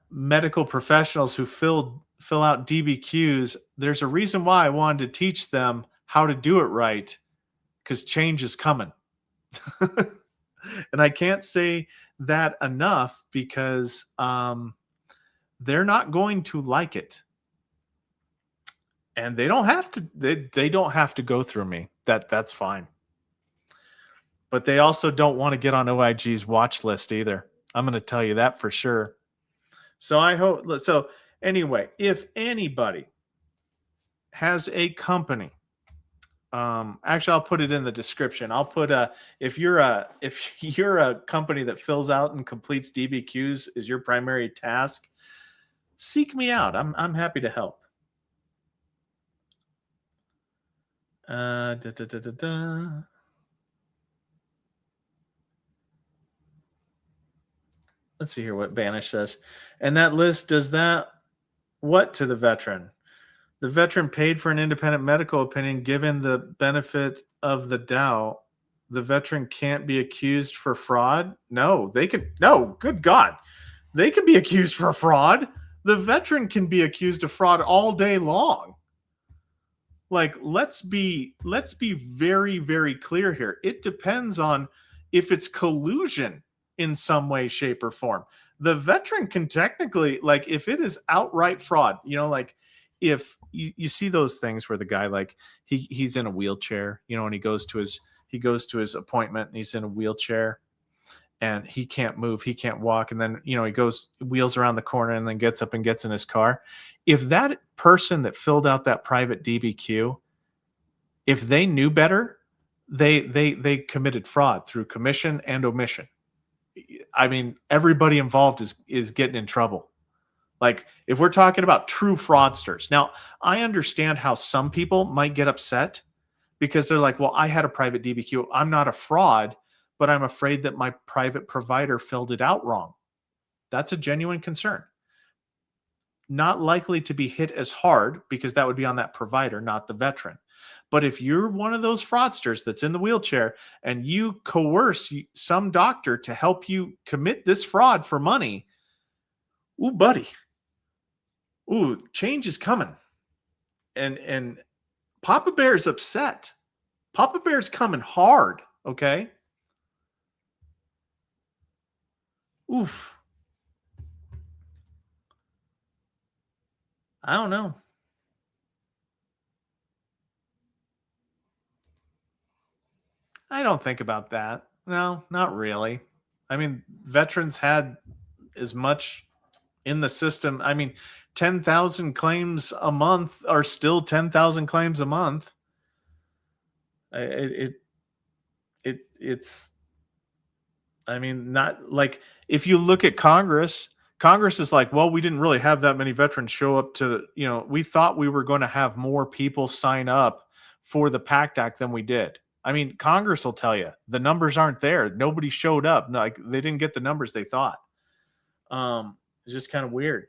medical professionals who fill out DBQs. There's a reason why I wanted to teach them how to do it right, because change is coming. And I can't say that enough, because they're not going to like it. And they don't have to. They don't have to go through me. That's fine. But they also don't want to get on OIG's watch list either. I'm going to tell you that for sure. So I hope. So anyway, if anybody has a company Actually, I'll put it in the description. I'll put if you're a company that fills out and completes DBQs is your primary task, seek me out. I'm happy to help. Da, da, da, da, da. Let's see here what Banish says. And that list does that what to the veteran? The veteran paid for an independent medical opinion. Given the benefit of the doubt, the veteran can't be accused for fraud. No, they can. No, good God, they can be accused for fraud. The veteran can be accused of fraud all day long. Like, let's be very, very clear here. It depends on if it's collusion in some way, shape, or form. The veteran can technically, like, if it is outright fraud, like if you see those things where the guy, like, he's in a wheelchair, and he goes to his appointment and he's in a wheelchair and he can't move, he can't walk, and then he wheels around the corner and then gets up and gets in his car. If that person that filled out that private DBQ, if they knew better, they committed fraud through commission and omission. I mean, everybody involved is getting in trouble. Like, if we're talking about true fraudsters. Now, I understand how some people might get upset because they're like, well, I had a private DBQ. I'm not a fraud, but I'm afraid that my private provider filled it out wrong. That's a genuine concern. Not likely to be hit as hard because that would be on that provider, not the veteran. But if you're one of those fraudsters that's in the wheelchair and you coerce some doctor to help you commit this fraud for money, ooh, buddy, ooh, change is coming. And Papa Bear's upset. Papa Bear's coming hard, okay? Oof. I don't know. I don't think about that. No, not really. I mean, veterans had as much in the system. I mean, 10,000 claims a month are still 10,000 claims a month. It's I mean, not like, if you look at Congress is like, well, we didn't really have that many veterans show up to, we thought we were going to have more people sign up for the PACT Act than we did. I mean, Congress will tell you the numbers aren't there. Nobody showed up. Like, they didn't get the numbers they thought. It's just kind of weird.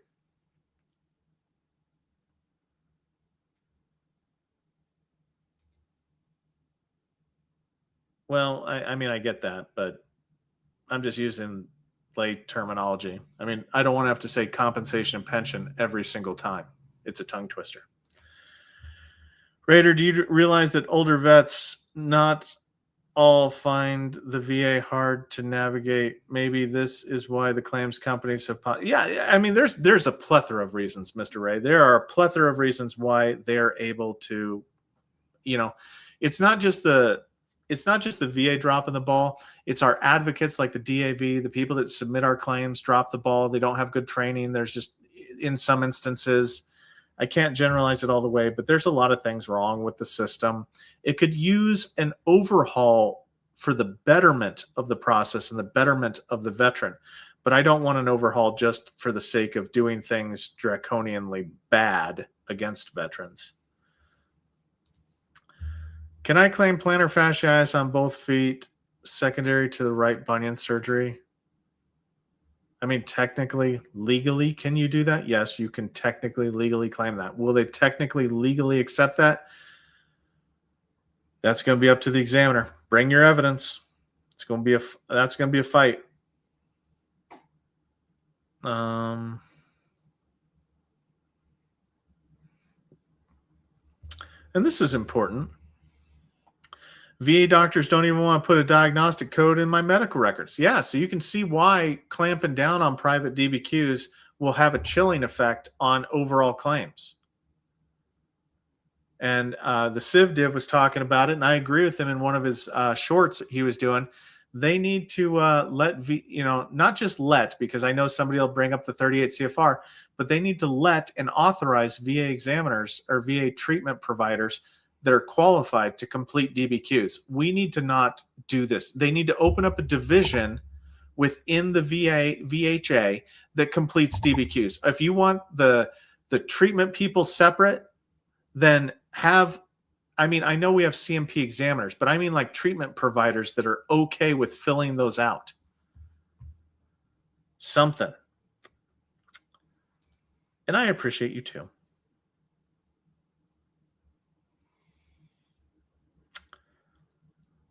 Well, I mean, I get that, but I'm just using lay terminology. I mean, I don't want to have to say compensation and pension every single time. It's a tongue twister. Raider, do you realize that older vets not all find the VA hard to navigate? Maybe this is why the claims companies have. Yeah, I mean, there's a plethora of reasons, Mr. Ray. There are a plethora of reasons why they're able to, it's not just the VA dropping the ball. It's our advocates like the DAV, the people that submit our claims drop the ball. They don't have good training. There's just, in some instances, I can't generalize it all the way, but there's a lot of things wrong with the system. It could use an overhaul for the betterment of the process and the betterment of the veteran. But I don't want an overhaul just for the sake of doing things draconianly bad against veterans. Can I claim plantar fasciitis on both feet secondary to the right bunion surgery? I mean, technically, legally, can you do that? Yes, you can technically, legally claim that. Will they technically, legally accept that? That's going to be up to the examiner. Bring your evidence. That's going to be a fight. And this is important. VA doctors don't even want to put a diagnostic code in my medical records. Yeah, so you can see why clamping down on private DBQs will have a chilling effect on overall claims. And the Civ Div was talking about it, and I agree with him in one of his shorts he was doing. They need to not just let, because I know somebody will bring up the 38 CFR, but they need to let and authorize VA examiners or VA treatment providers that are qualified to complete DBQs. We need to not do this. They need to open up a division within the VHA that completes DBQs. If you want the treatment people separate, then have, I mean, I know we have CMP examiners, but I mean like treatment providers that are okay with filling those out. Something. And I appreciate you too.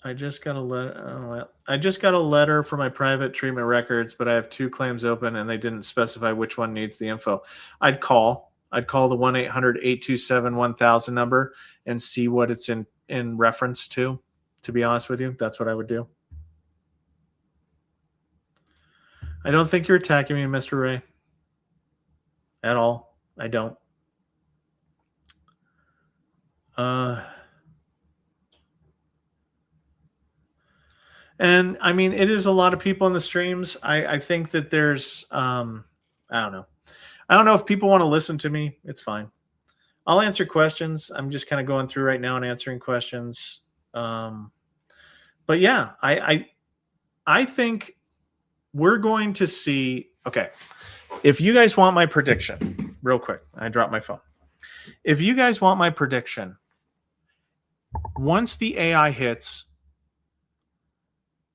I just got a letter. I just got a letter for my private treatment records, but I have 2 claims open and they didn't specify which one needs the info. I'd call the 1-800-827-1000 number and see what it's in reference to be honest with you. That's what I would do. I don't think you're attacking me, Mr. Ray. At all. I don't. And I mean, it is a lot of people in the streams. I think that there's, I don't know. I don't know if people want to listen to me. It's fine. I'll answer questions. I'm just kind of going through right now and answering questions. But yeah, I think we're going to see, okay. If you guys want my prediction, real quick, I dropped my phone. If you guys want my prediction, once the AI hits,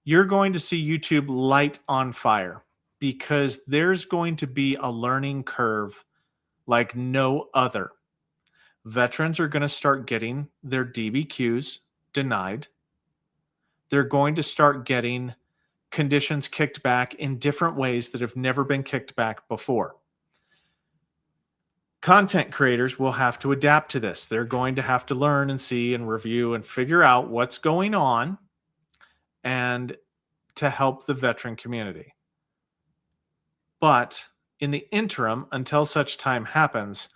you're going to see YouTube light on fire because there's going to be a learning curve like no other. Veterans are going to start getting their DBQs denied. They're going to start getting conditions kicked back in different ways that have never been kicked back before. Content creators will have to adapt to this. They're going to have to learn and see and review and figure out what's going on and to help the veteran community. But in the interim, until such time happens,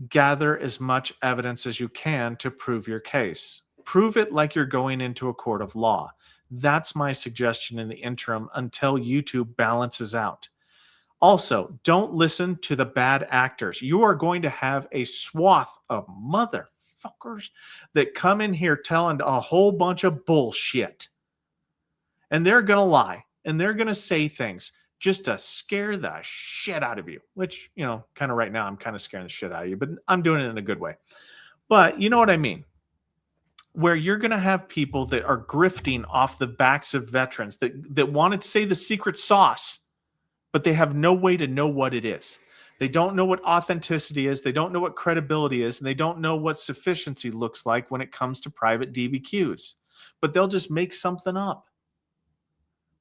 gather as much evidence as you can to prove your case. Prove it like you're going into a court of law. That's my suggestion in the interim until YouTube balances out. Also, don't listen to the bad actors. You are going to have a swath of motherfuckers that come in here telling a whole bunch of bullshit. And they're going to lie. And they're going to say things just to scare the shit out of you. Which, you know, kind of right now, I'm kind of scaring the shit out of you. But I'm doing it in a good way. But you know what I mean? Where you're going to have people that are grifting off the backs of veterans that want to say the secret sauce, but they have no way to know what it is. They don't know what authenticity is. They don't know what credibility is. And they don't know what sufficiency looks like when it comes to private DBQs. But they'll just make something up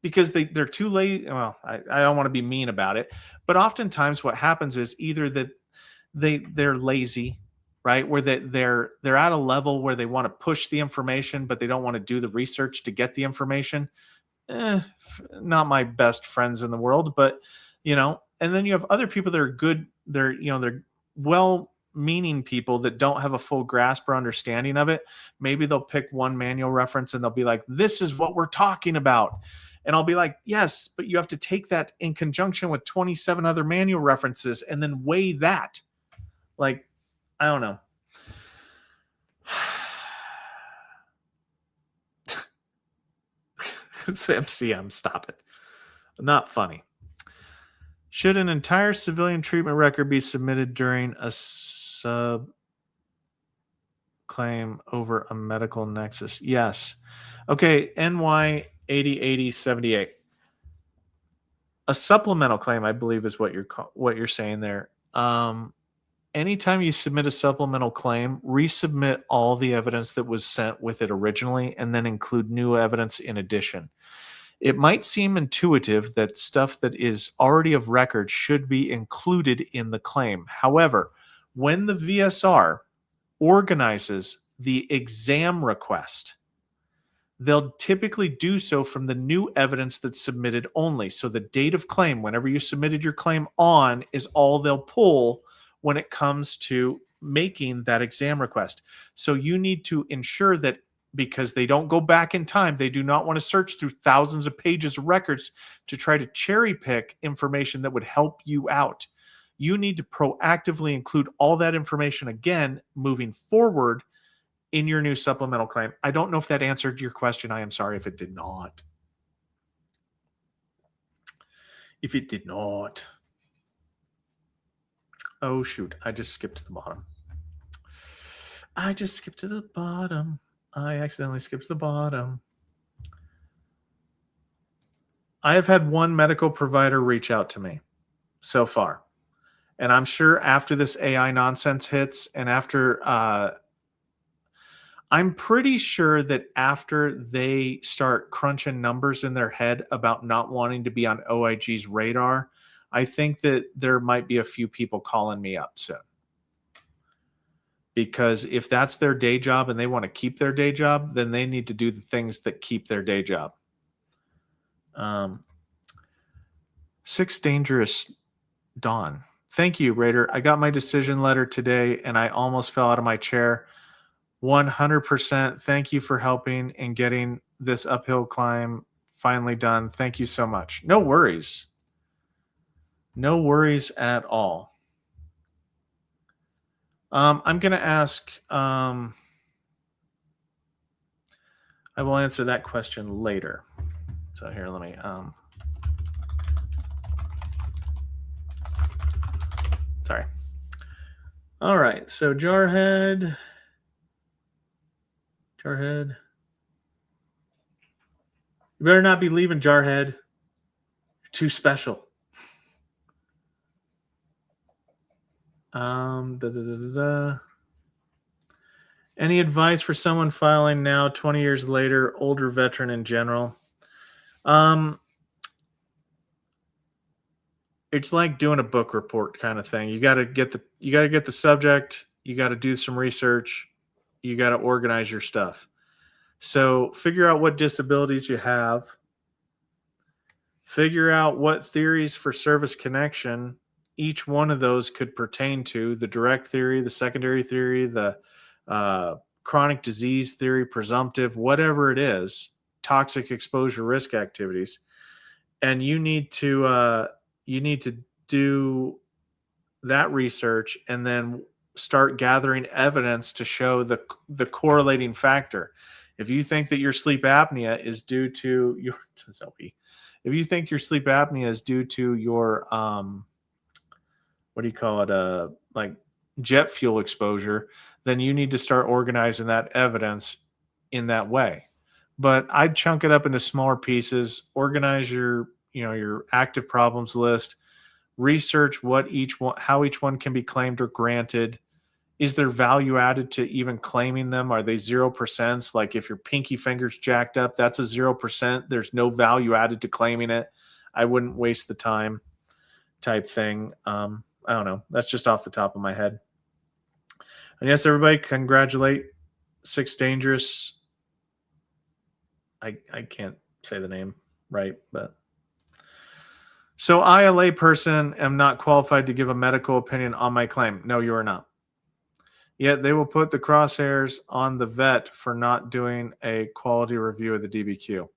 because they're too late. Well, I don't want to be mean about it, but oftentimes what happens is either that they're lazy, right? Where they're at a level where they want to push the information, but they don't want to do the research to get the information. Not my best friends in the world, but you know, and then you have other people that are good. They're well-meaning people that don't have a full grasp or understanding of it. Maybe they'll pick one manual reference and they'll be like, this is what we're talking about. And I'll be like, yes, but you have to take that in conjunction with 27 other manual references and then weigh that. Like, I don't know. MCM, stop it. Not funny. Should an entire civilian treatment record be submitted during a sub claim over a medical nexus? Yes. Okay, NY 808078. A supplemental claim, I believe, is what you're saying there. Anytime you submit a supplemental claim, resubmit all the evidence that was sent with it originally and then include new evidence in addition. It might seem intuitive that stuff that is already of record should be included in the claim. However, when the VSR organizes the exam request, they'll typically do so from the new evidence that's submitted only. So the date of claim, whenever you submitted your claim on, is all they'll pull when it comes to making that exam request. So you need to ensure that, because they don't go back in time, they do not want to search through thousands of pages of records to try to cherry pick information that would help you out. You need to proactively include all that information again moving forward in your new supplemental claim. I don't know if that answered your question. I am sorry if it did not. If it did not. Oh, shoot. I just skipped to the bottom. I accidentally skipped to the bottom. I have had one medical provider reach out to me so far. And I'm sure after this AI nonsense hits and after, I'm pretty sure that after they start crunching numbers in their head about not wanting to be on OIG's radar, I think that there might be a few people calling me up soon. Because if that's their day job and they want to keep their day job, then they need to do the things that keep their day job. 6 Dangerous Dawn. Thank you, Raider. I got my decision letter today and I almost fell out of my chair. 100%. Thank you for helping and getting this uphill climb finally done. Thank you so much. No worries. No worries at all. I'm going to ask, I will answer that question later. So here, let me, sorry. All right. So Jarhead. You better not be leaving, Jarhead. You're too special. Any advice for someone filing now, 20 years later, older veteran in general? It's like doing a book report kind of thing. You got to get the subject. You got to do some research. You got to organize your stuff. So figure out what disabilities you have. Figure out what theories for service connection each one of those could pertain to: the direct theory, the secondary theory, the chronic disease theory, presumptive, whatever it is, toxic exposure risk activities. And you need to do that research and then start gathering evidence to show the correlating factor. If you think that your sleep apnea is due to your if you think your sleep apnea is due to your what do you call it, like jet fuel exposure, then you need to start organizing that evidence in that way. But I'd chunk it up into smaller pieces, organize your active problems list, research how each one can be claimed or granted. Is there value added to even claiming them? Are they 0%? Like if your pinky finger's jacked up, that's a 0%. There's no value added to claiming it. I wouldn't waste the time type thing. I don't know. That's just off the top of my head. And yes, everybody, congratulate 6 Dangerous. I can't say the name right, but. So I, a lay person, am not qualified to give a medical opinion on my claim. No, you are not. Yet they will put the crosshairs on the vet for not doing a quality review of the DBQ.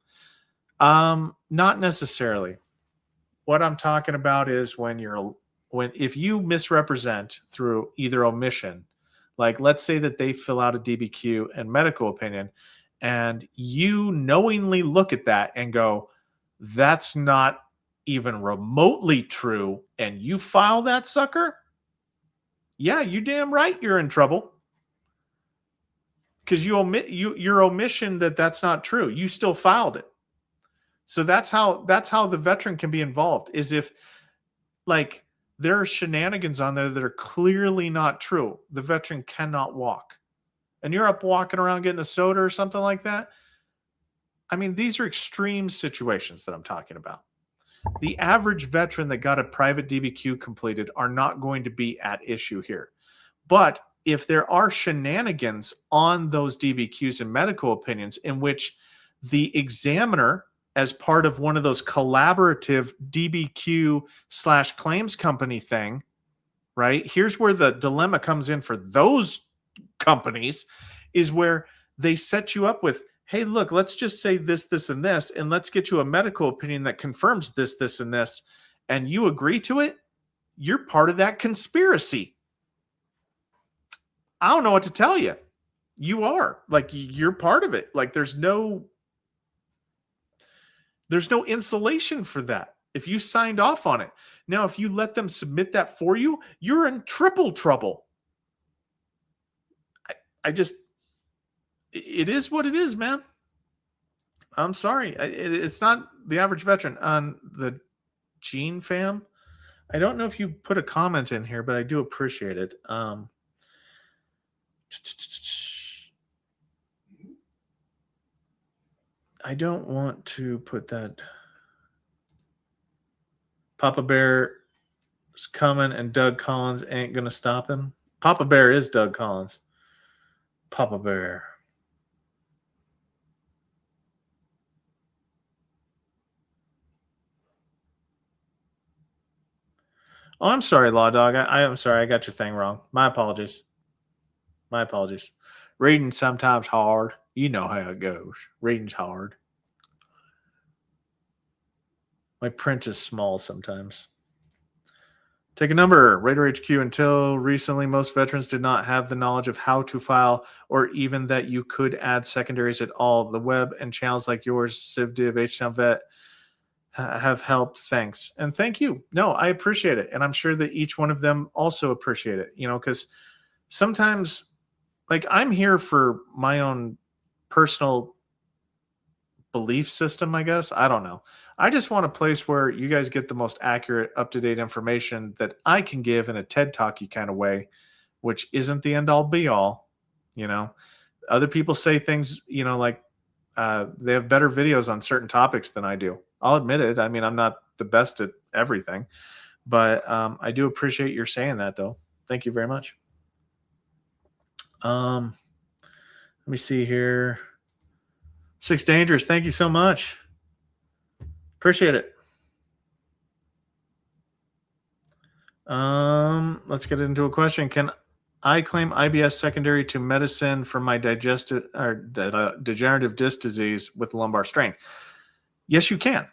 Not necessarily. What I'm talking about is if you misrepresent through either omission, like let's say that they fill out a DBQ and medical opinion, and you knowingly look at that and go, that's not even remotely true, and you file that sucker, yeah, you damn right you're in trouble. Because your omission that's not true. You still filed it. So that's how the veteran can be involved, is if like there are shenanigans on there that are clearly not true. The veteran cannot walk. And you're up walking around getting a soda or something like that. I mean, these are extreme situations that I'm talking about. The average veteran that got a private DBQ completed are not going to be at issue here. But if there are shenanigans on those DBQs and medical opinions in which the examiner, as part of one of those collaborative DBQ/claims company thing, right? Here's where the dilemma comes in for those companies, is where they set you up with, hey, look, let's just say this, this, and this, and let's get you a medical opinion that confirms this, this, and this, and you agree to it, you're part of that conspiracy. I don't know what to tell you. You are. Like, you're part of it. Like, there's no insulation for that if you signed off on it. Now, if you let them submit that for you, you're in triple trouble. I just, it is what it is, man. I'm sorry. It's not the average veteran on the Gene fam. I don't know if you put a comment in here, but I do appreciate it. I don't want to put that. Papa Bear is coming and Doug Collins ain't going to stop him. Papa Bear is Doug Collins. Papa Bear. Oh, I'm sorry, Law Dog. I am sorry. I got your thing wrong. My apologies. My apologies. Reading sometimes hard. You know how it goes. Reading's hard. My print is small sometimes. Take a number. Raider HQ. Until recently, most veterans did not have the knowledge of how to file or even that you could add secondaries at all. The web and channels like yours, CivDiv, HTML Vet, have helped. Thanks. And thank you. No, I appreciate it. And I'm sure that each one of them also appreciate it, because sometimes, like, I'm here for my own personal belief system, I guess. I don't know. I just want a place where you guys get the most accurate, up-to-date information that I can give in a TED Talky kind of way, which isn't the end all be all. Other people say things, like they have better videos on certain topics than I do. I'll admit it. I mean, I'm not the best at everything, but I do appreciate your saying that, though. Thank you very much. Let me see here. Six Dangerous, thank you so much. Appreciate it. Let's get into a question. Can I claim IBS secondary to medicine for my degenerative disc disease with lumbar strain? Yes, you can.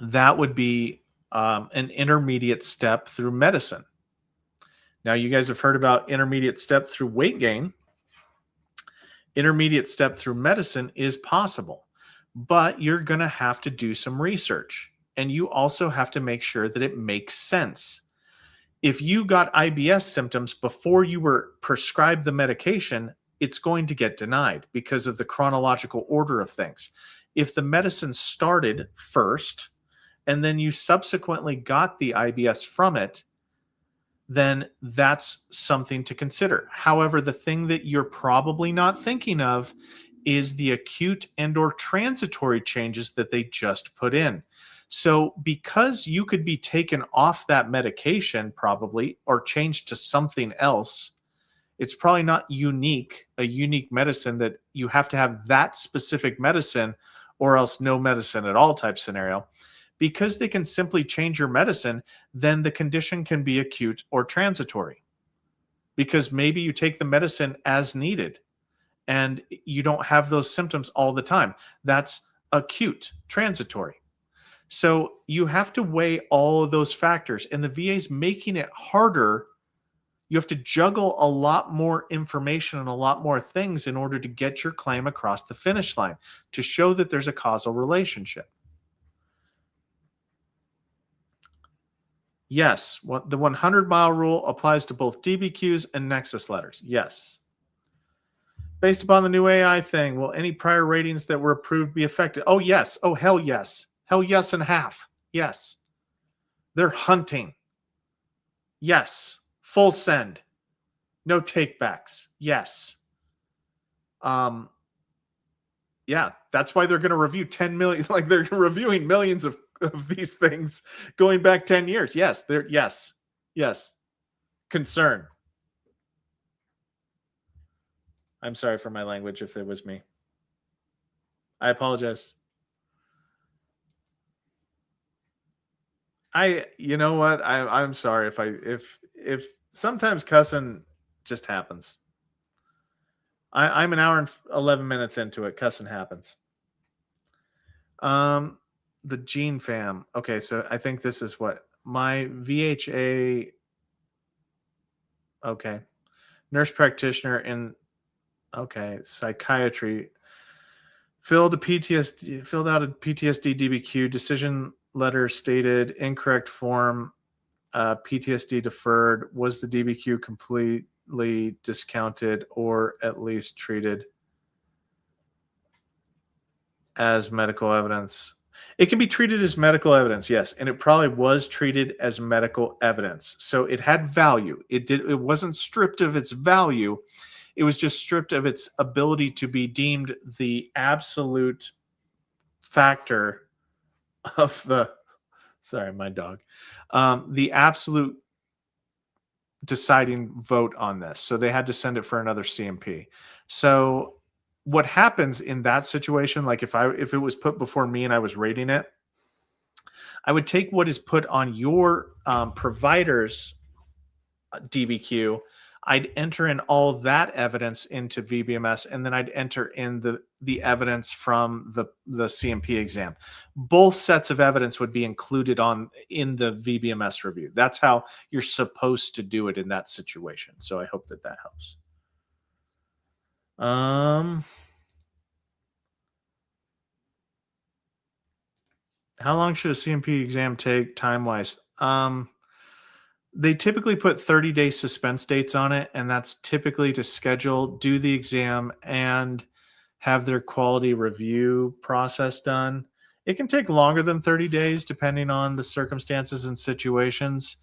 That would be an intermediate step through medicine. Now, you guys have heard about intermediate step through weight gain. Intermediate step through medicine is possible, but you're going to have to do some research, and you also have to make sure that it makes sense. If you got IBS symptoms before you were prescribed the medication, it's going to get denied because of the chronological order of things. If the medicine started first and then you subsequently got the IBS from it, then that's something to consider. However, the thing that you're probably not thinking of is the acute and or transitory changes that they just put in. So because you could be taken off that medication probably or changed to something else, it's probably not a unique medicine that you have to have that specific medicine or else no medicine at all type scenario. Because they can simply change your medicine, then the condition can be acute or transitory. Because maybe you take the medicine as needed and you don't have those symptoms all the time. That's acute, transitory. So you have to weigh all of those factors, and the VA is making it harder. You have to juggle a lot more information and a lot more things in order to get your claim across the finish line to show that there's a causal relationship. Yes, the 100-mile rule applies to both DBQs and Nexus letters. Yes. Based upon the new AI thing, will any prior ratings that were approved be affected? Oh, yes. Oh, hell yes. Hell yes and half. Yes. They're hunting. Yes. Full send. No takebacks. Yes. Yeah, that's why they're going to review 10 million. Like, they're reviewing millions of these things going back 10 years. Yes. Yes. Concern. I'm sorry for my language if it was me. I apologize. You know what? I'm sorry if sometimes cussing just happens. I'm an hour and 11 minutes into it. Cussing happens. The Gene fam. Okay, so I think this is what my VHA. Okay, nurse practitioner in Okay, psychiatry. Filled out a PTSD DBQ. Decision letter stated incorrect form. PTSD deferred. Was the DBQ completely discounted or at least treated as medical evidence? It can be treated as medical evidence, yes, and it probably was treated as medical evidence. So it had value. It wasn't stripped of its value. It was just stripped of its ability to be deemed the absolute factor of the sorry, my dog. The absolute deciding vote on this. So they had to send it for another CMP. So what happens in that situation, like if it was put before me and I was rating it, I would take what is put on your provider's DBQ. I'd enter in all that evidence into VBMS, and then I'd enter in the evidence from the CMP exam. Both sets of evidence would be included in the VBMS review. That's how you're supposed to do it in that situation. So I hope that helps. How long should a CMP exam take time-wise? They typically put 30-day suspense dates on it, and that's typically to schedule, do the exam, and have their quality review process done. It can take longer than 30 days depending on the circumstances and situations.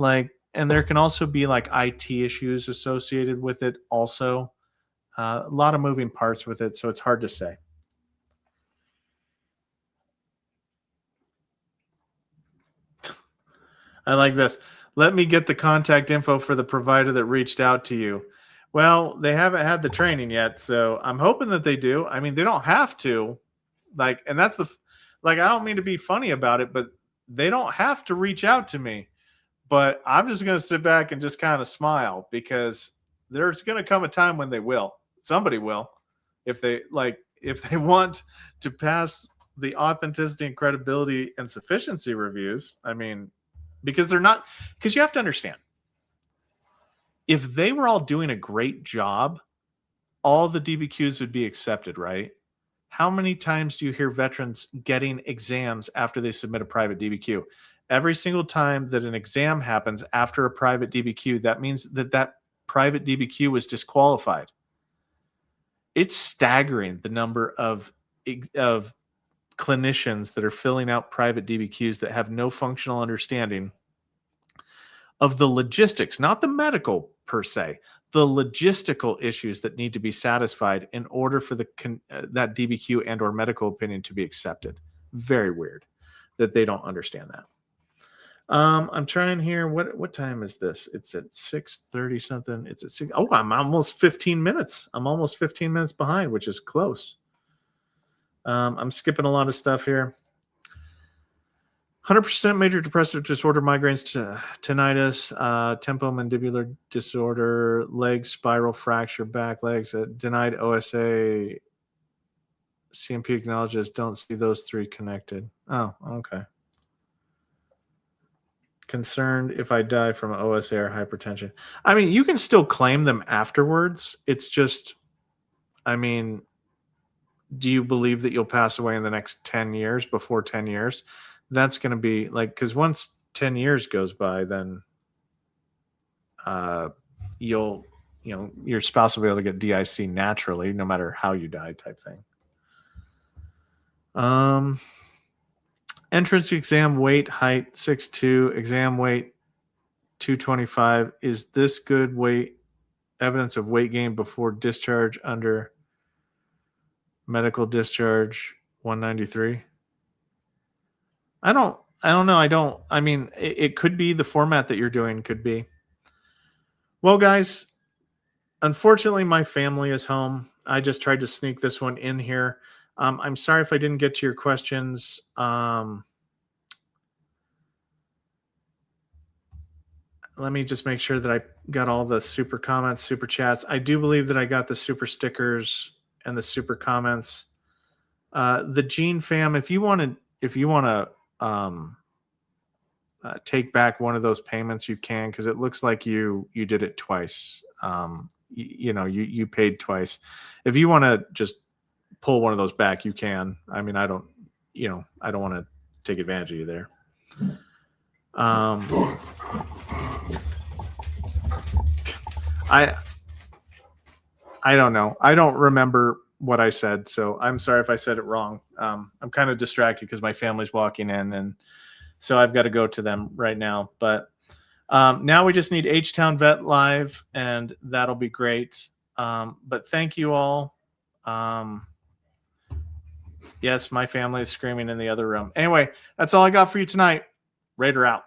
And there can also be like IT issues associated with it also. A lot of moving parts with it, so it's hard to say. I like this. Let me get the contact info for the provider that reached out to you. Well, they haven't had the training yet, so I'm hoping that they do. I mean, they don't have to. And that's I don't mean to be funny about it, but they don't have to reach out to me. But I'm just going to sit back and just kind of smile because there's going to come a time when they will. Somebody will. If they want to pass the authenticity and credibility and sufficiency reviews, I mean, because you have to understand, if they were all doing a great job, all the DBQs would be accepted, right? How many times do you hear veterans getting exams after they submit a private DBQ? Every single time that an exam happens after a private DBQ, that means that private DBQ was disqualified. It's staggering the number of clinicians that are filling out private DBQs that have no functional understanding of the logistics, not the medical per se, the logistical issues that need to be satisfied in order for that DBQ and or medical opinion to be accepted. Very weird that they don't understand that. I'm trying here. What time is this? It's at 6:30 something. It's at 6. Oh, I'm almost 15 minutes. I'm almost 15 minutes behind, which is close. I'm skipping a lot of stuff here. 100% major depressive disorder, migraines, tinnitus, temporomandibular disorder, leg spiral fracture, back legs, denied OSA, CMP acknowledges, don't see those three connected. Oh, okay. Concerned if I die from OSA or hypertension. I mean, you can still claim them afterwards. It's just, I mean, do you believe that you'll pass away in the next 10 years, before 10 years? That's going to be because once 10 years goes by, then your spouse will be able to get DIC naturally, no matter how you die, type thing. Entrance exam weight, height 6'2", exam weight 225. Is this good weight evidence of weight gain before discharge under medical discharge 193? I don't know. I mean, it could be the format that you're doing could be. Well, guys, unfortunately, my family is home. I just tried to sneak this one in here. I'm sorry if I didn't get to your questions. Let me just make sure that I got all the super comments, super chats. I do believe that I got the super stickers and the super comments. The Gene fam, if you want to take back one of those payments, you can, because it looks like you did it twice. you paid twice. If you want to just pull one of those back, you can. I mean, I don't want to take advantage of you there. I don't know. I don't remember what I said, so I'm sorry if I said it wrong. I'm kind of distracted because my family's walking in, and so I've got to go to them right now. But now we just need H-Town Vet live, and that'll be great. But thank you all. Yes, my family is screaming in the other room. Anyway, that's all I got for you tonight. Raider out.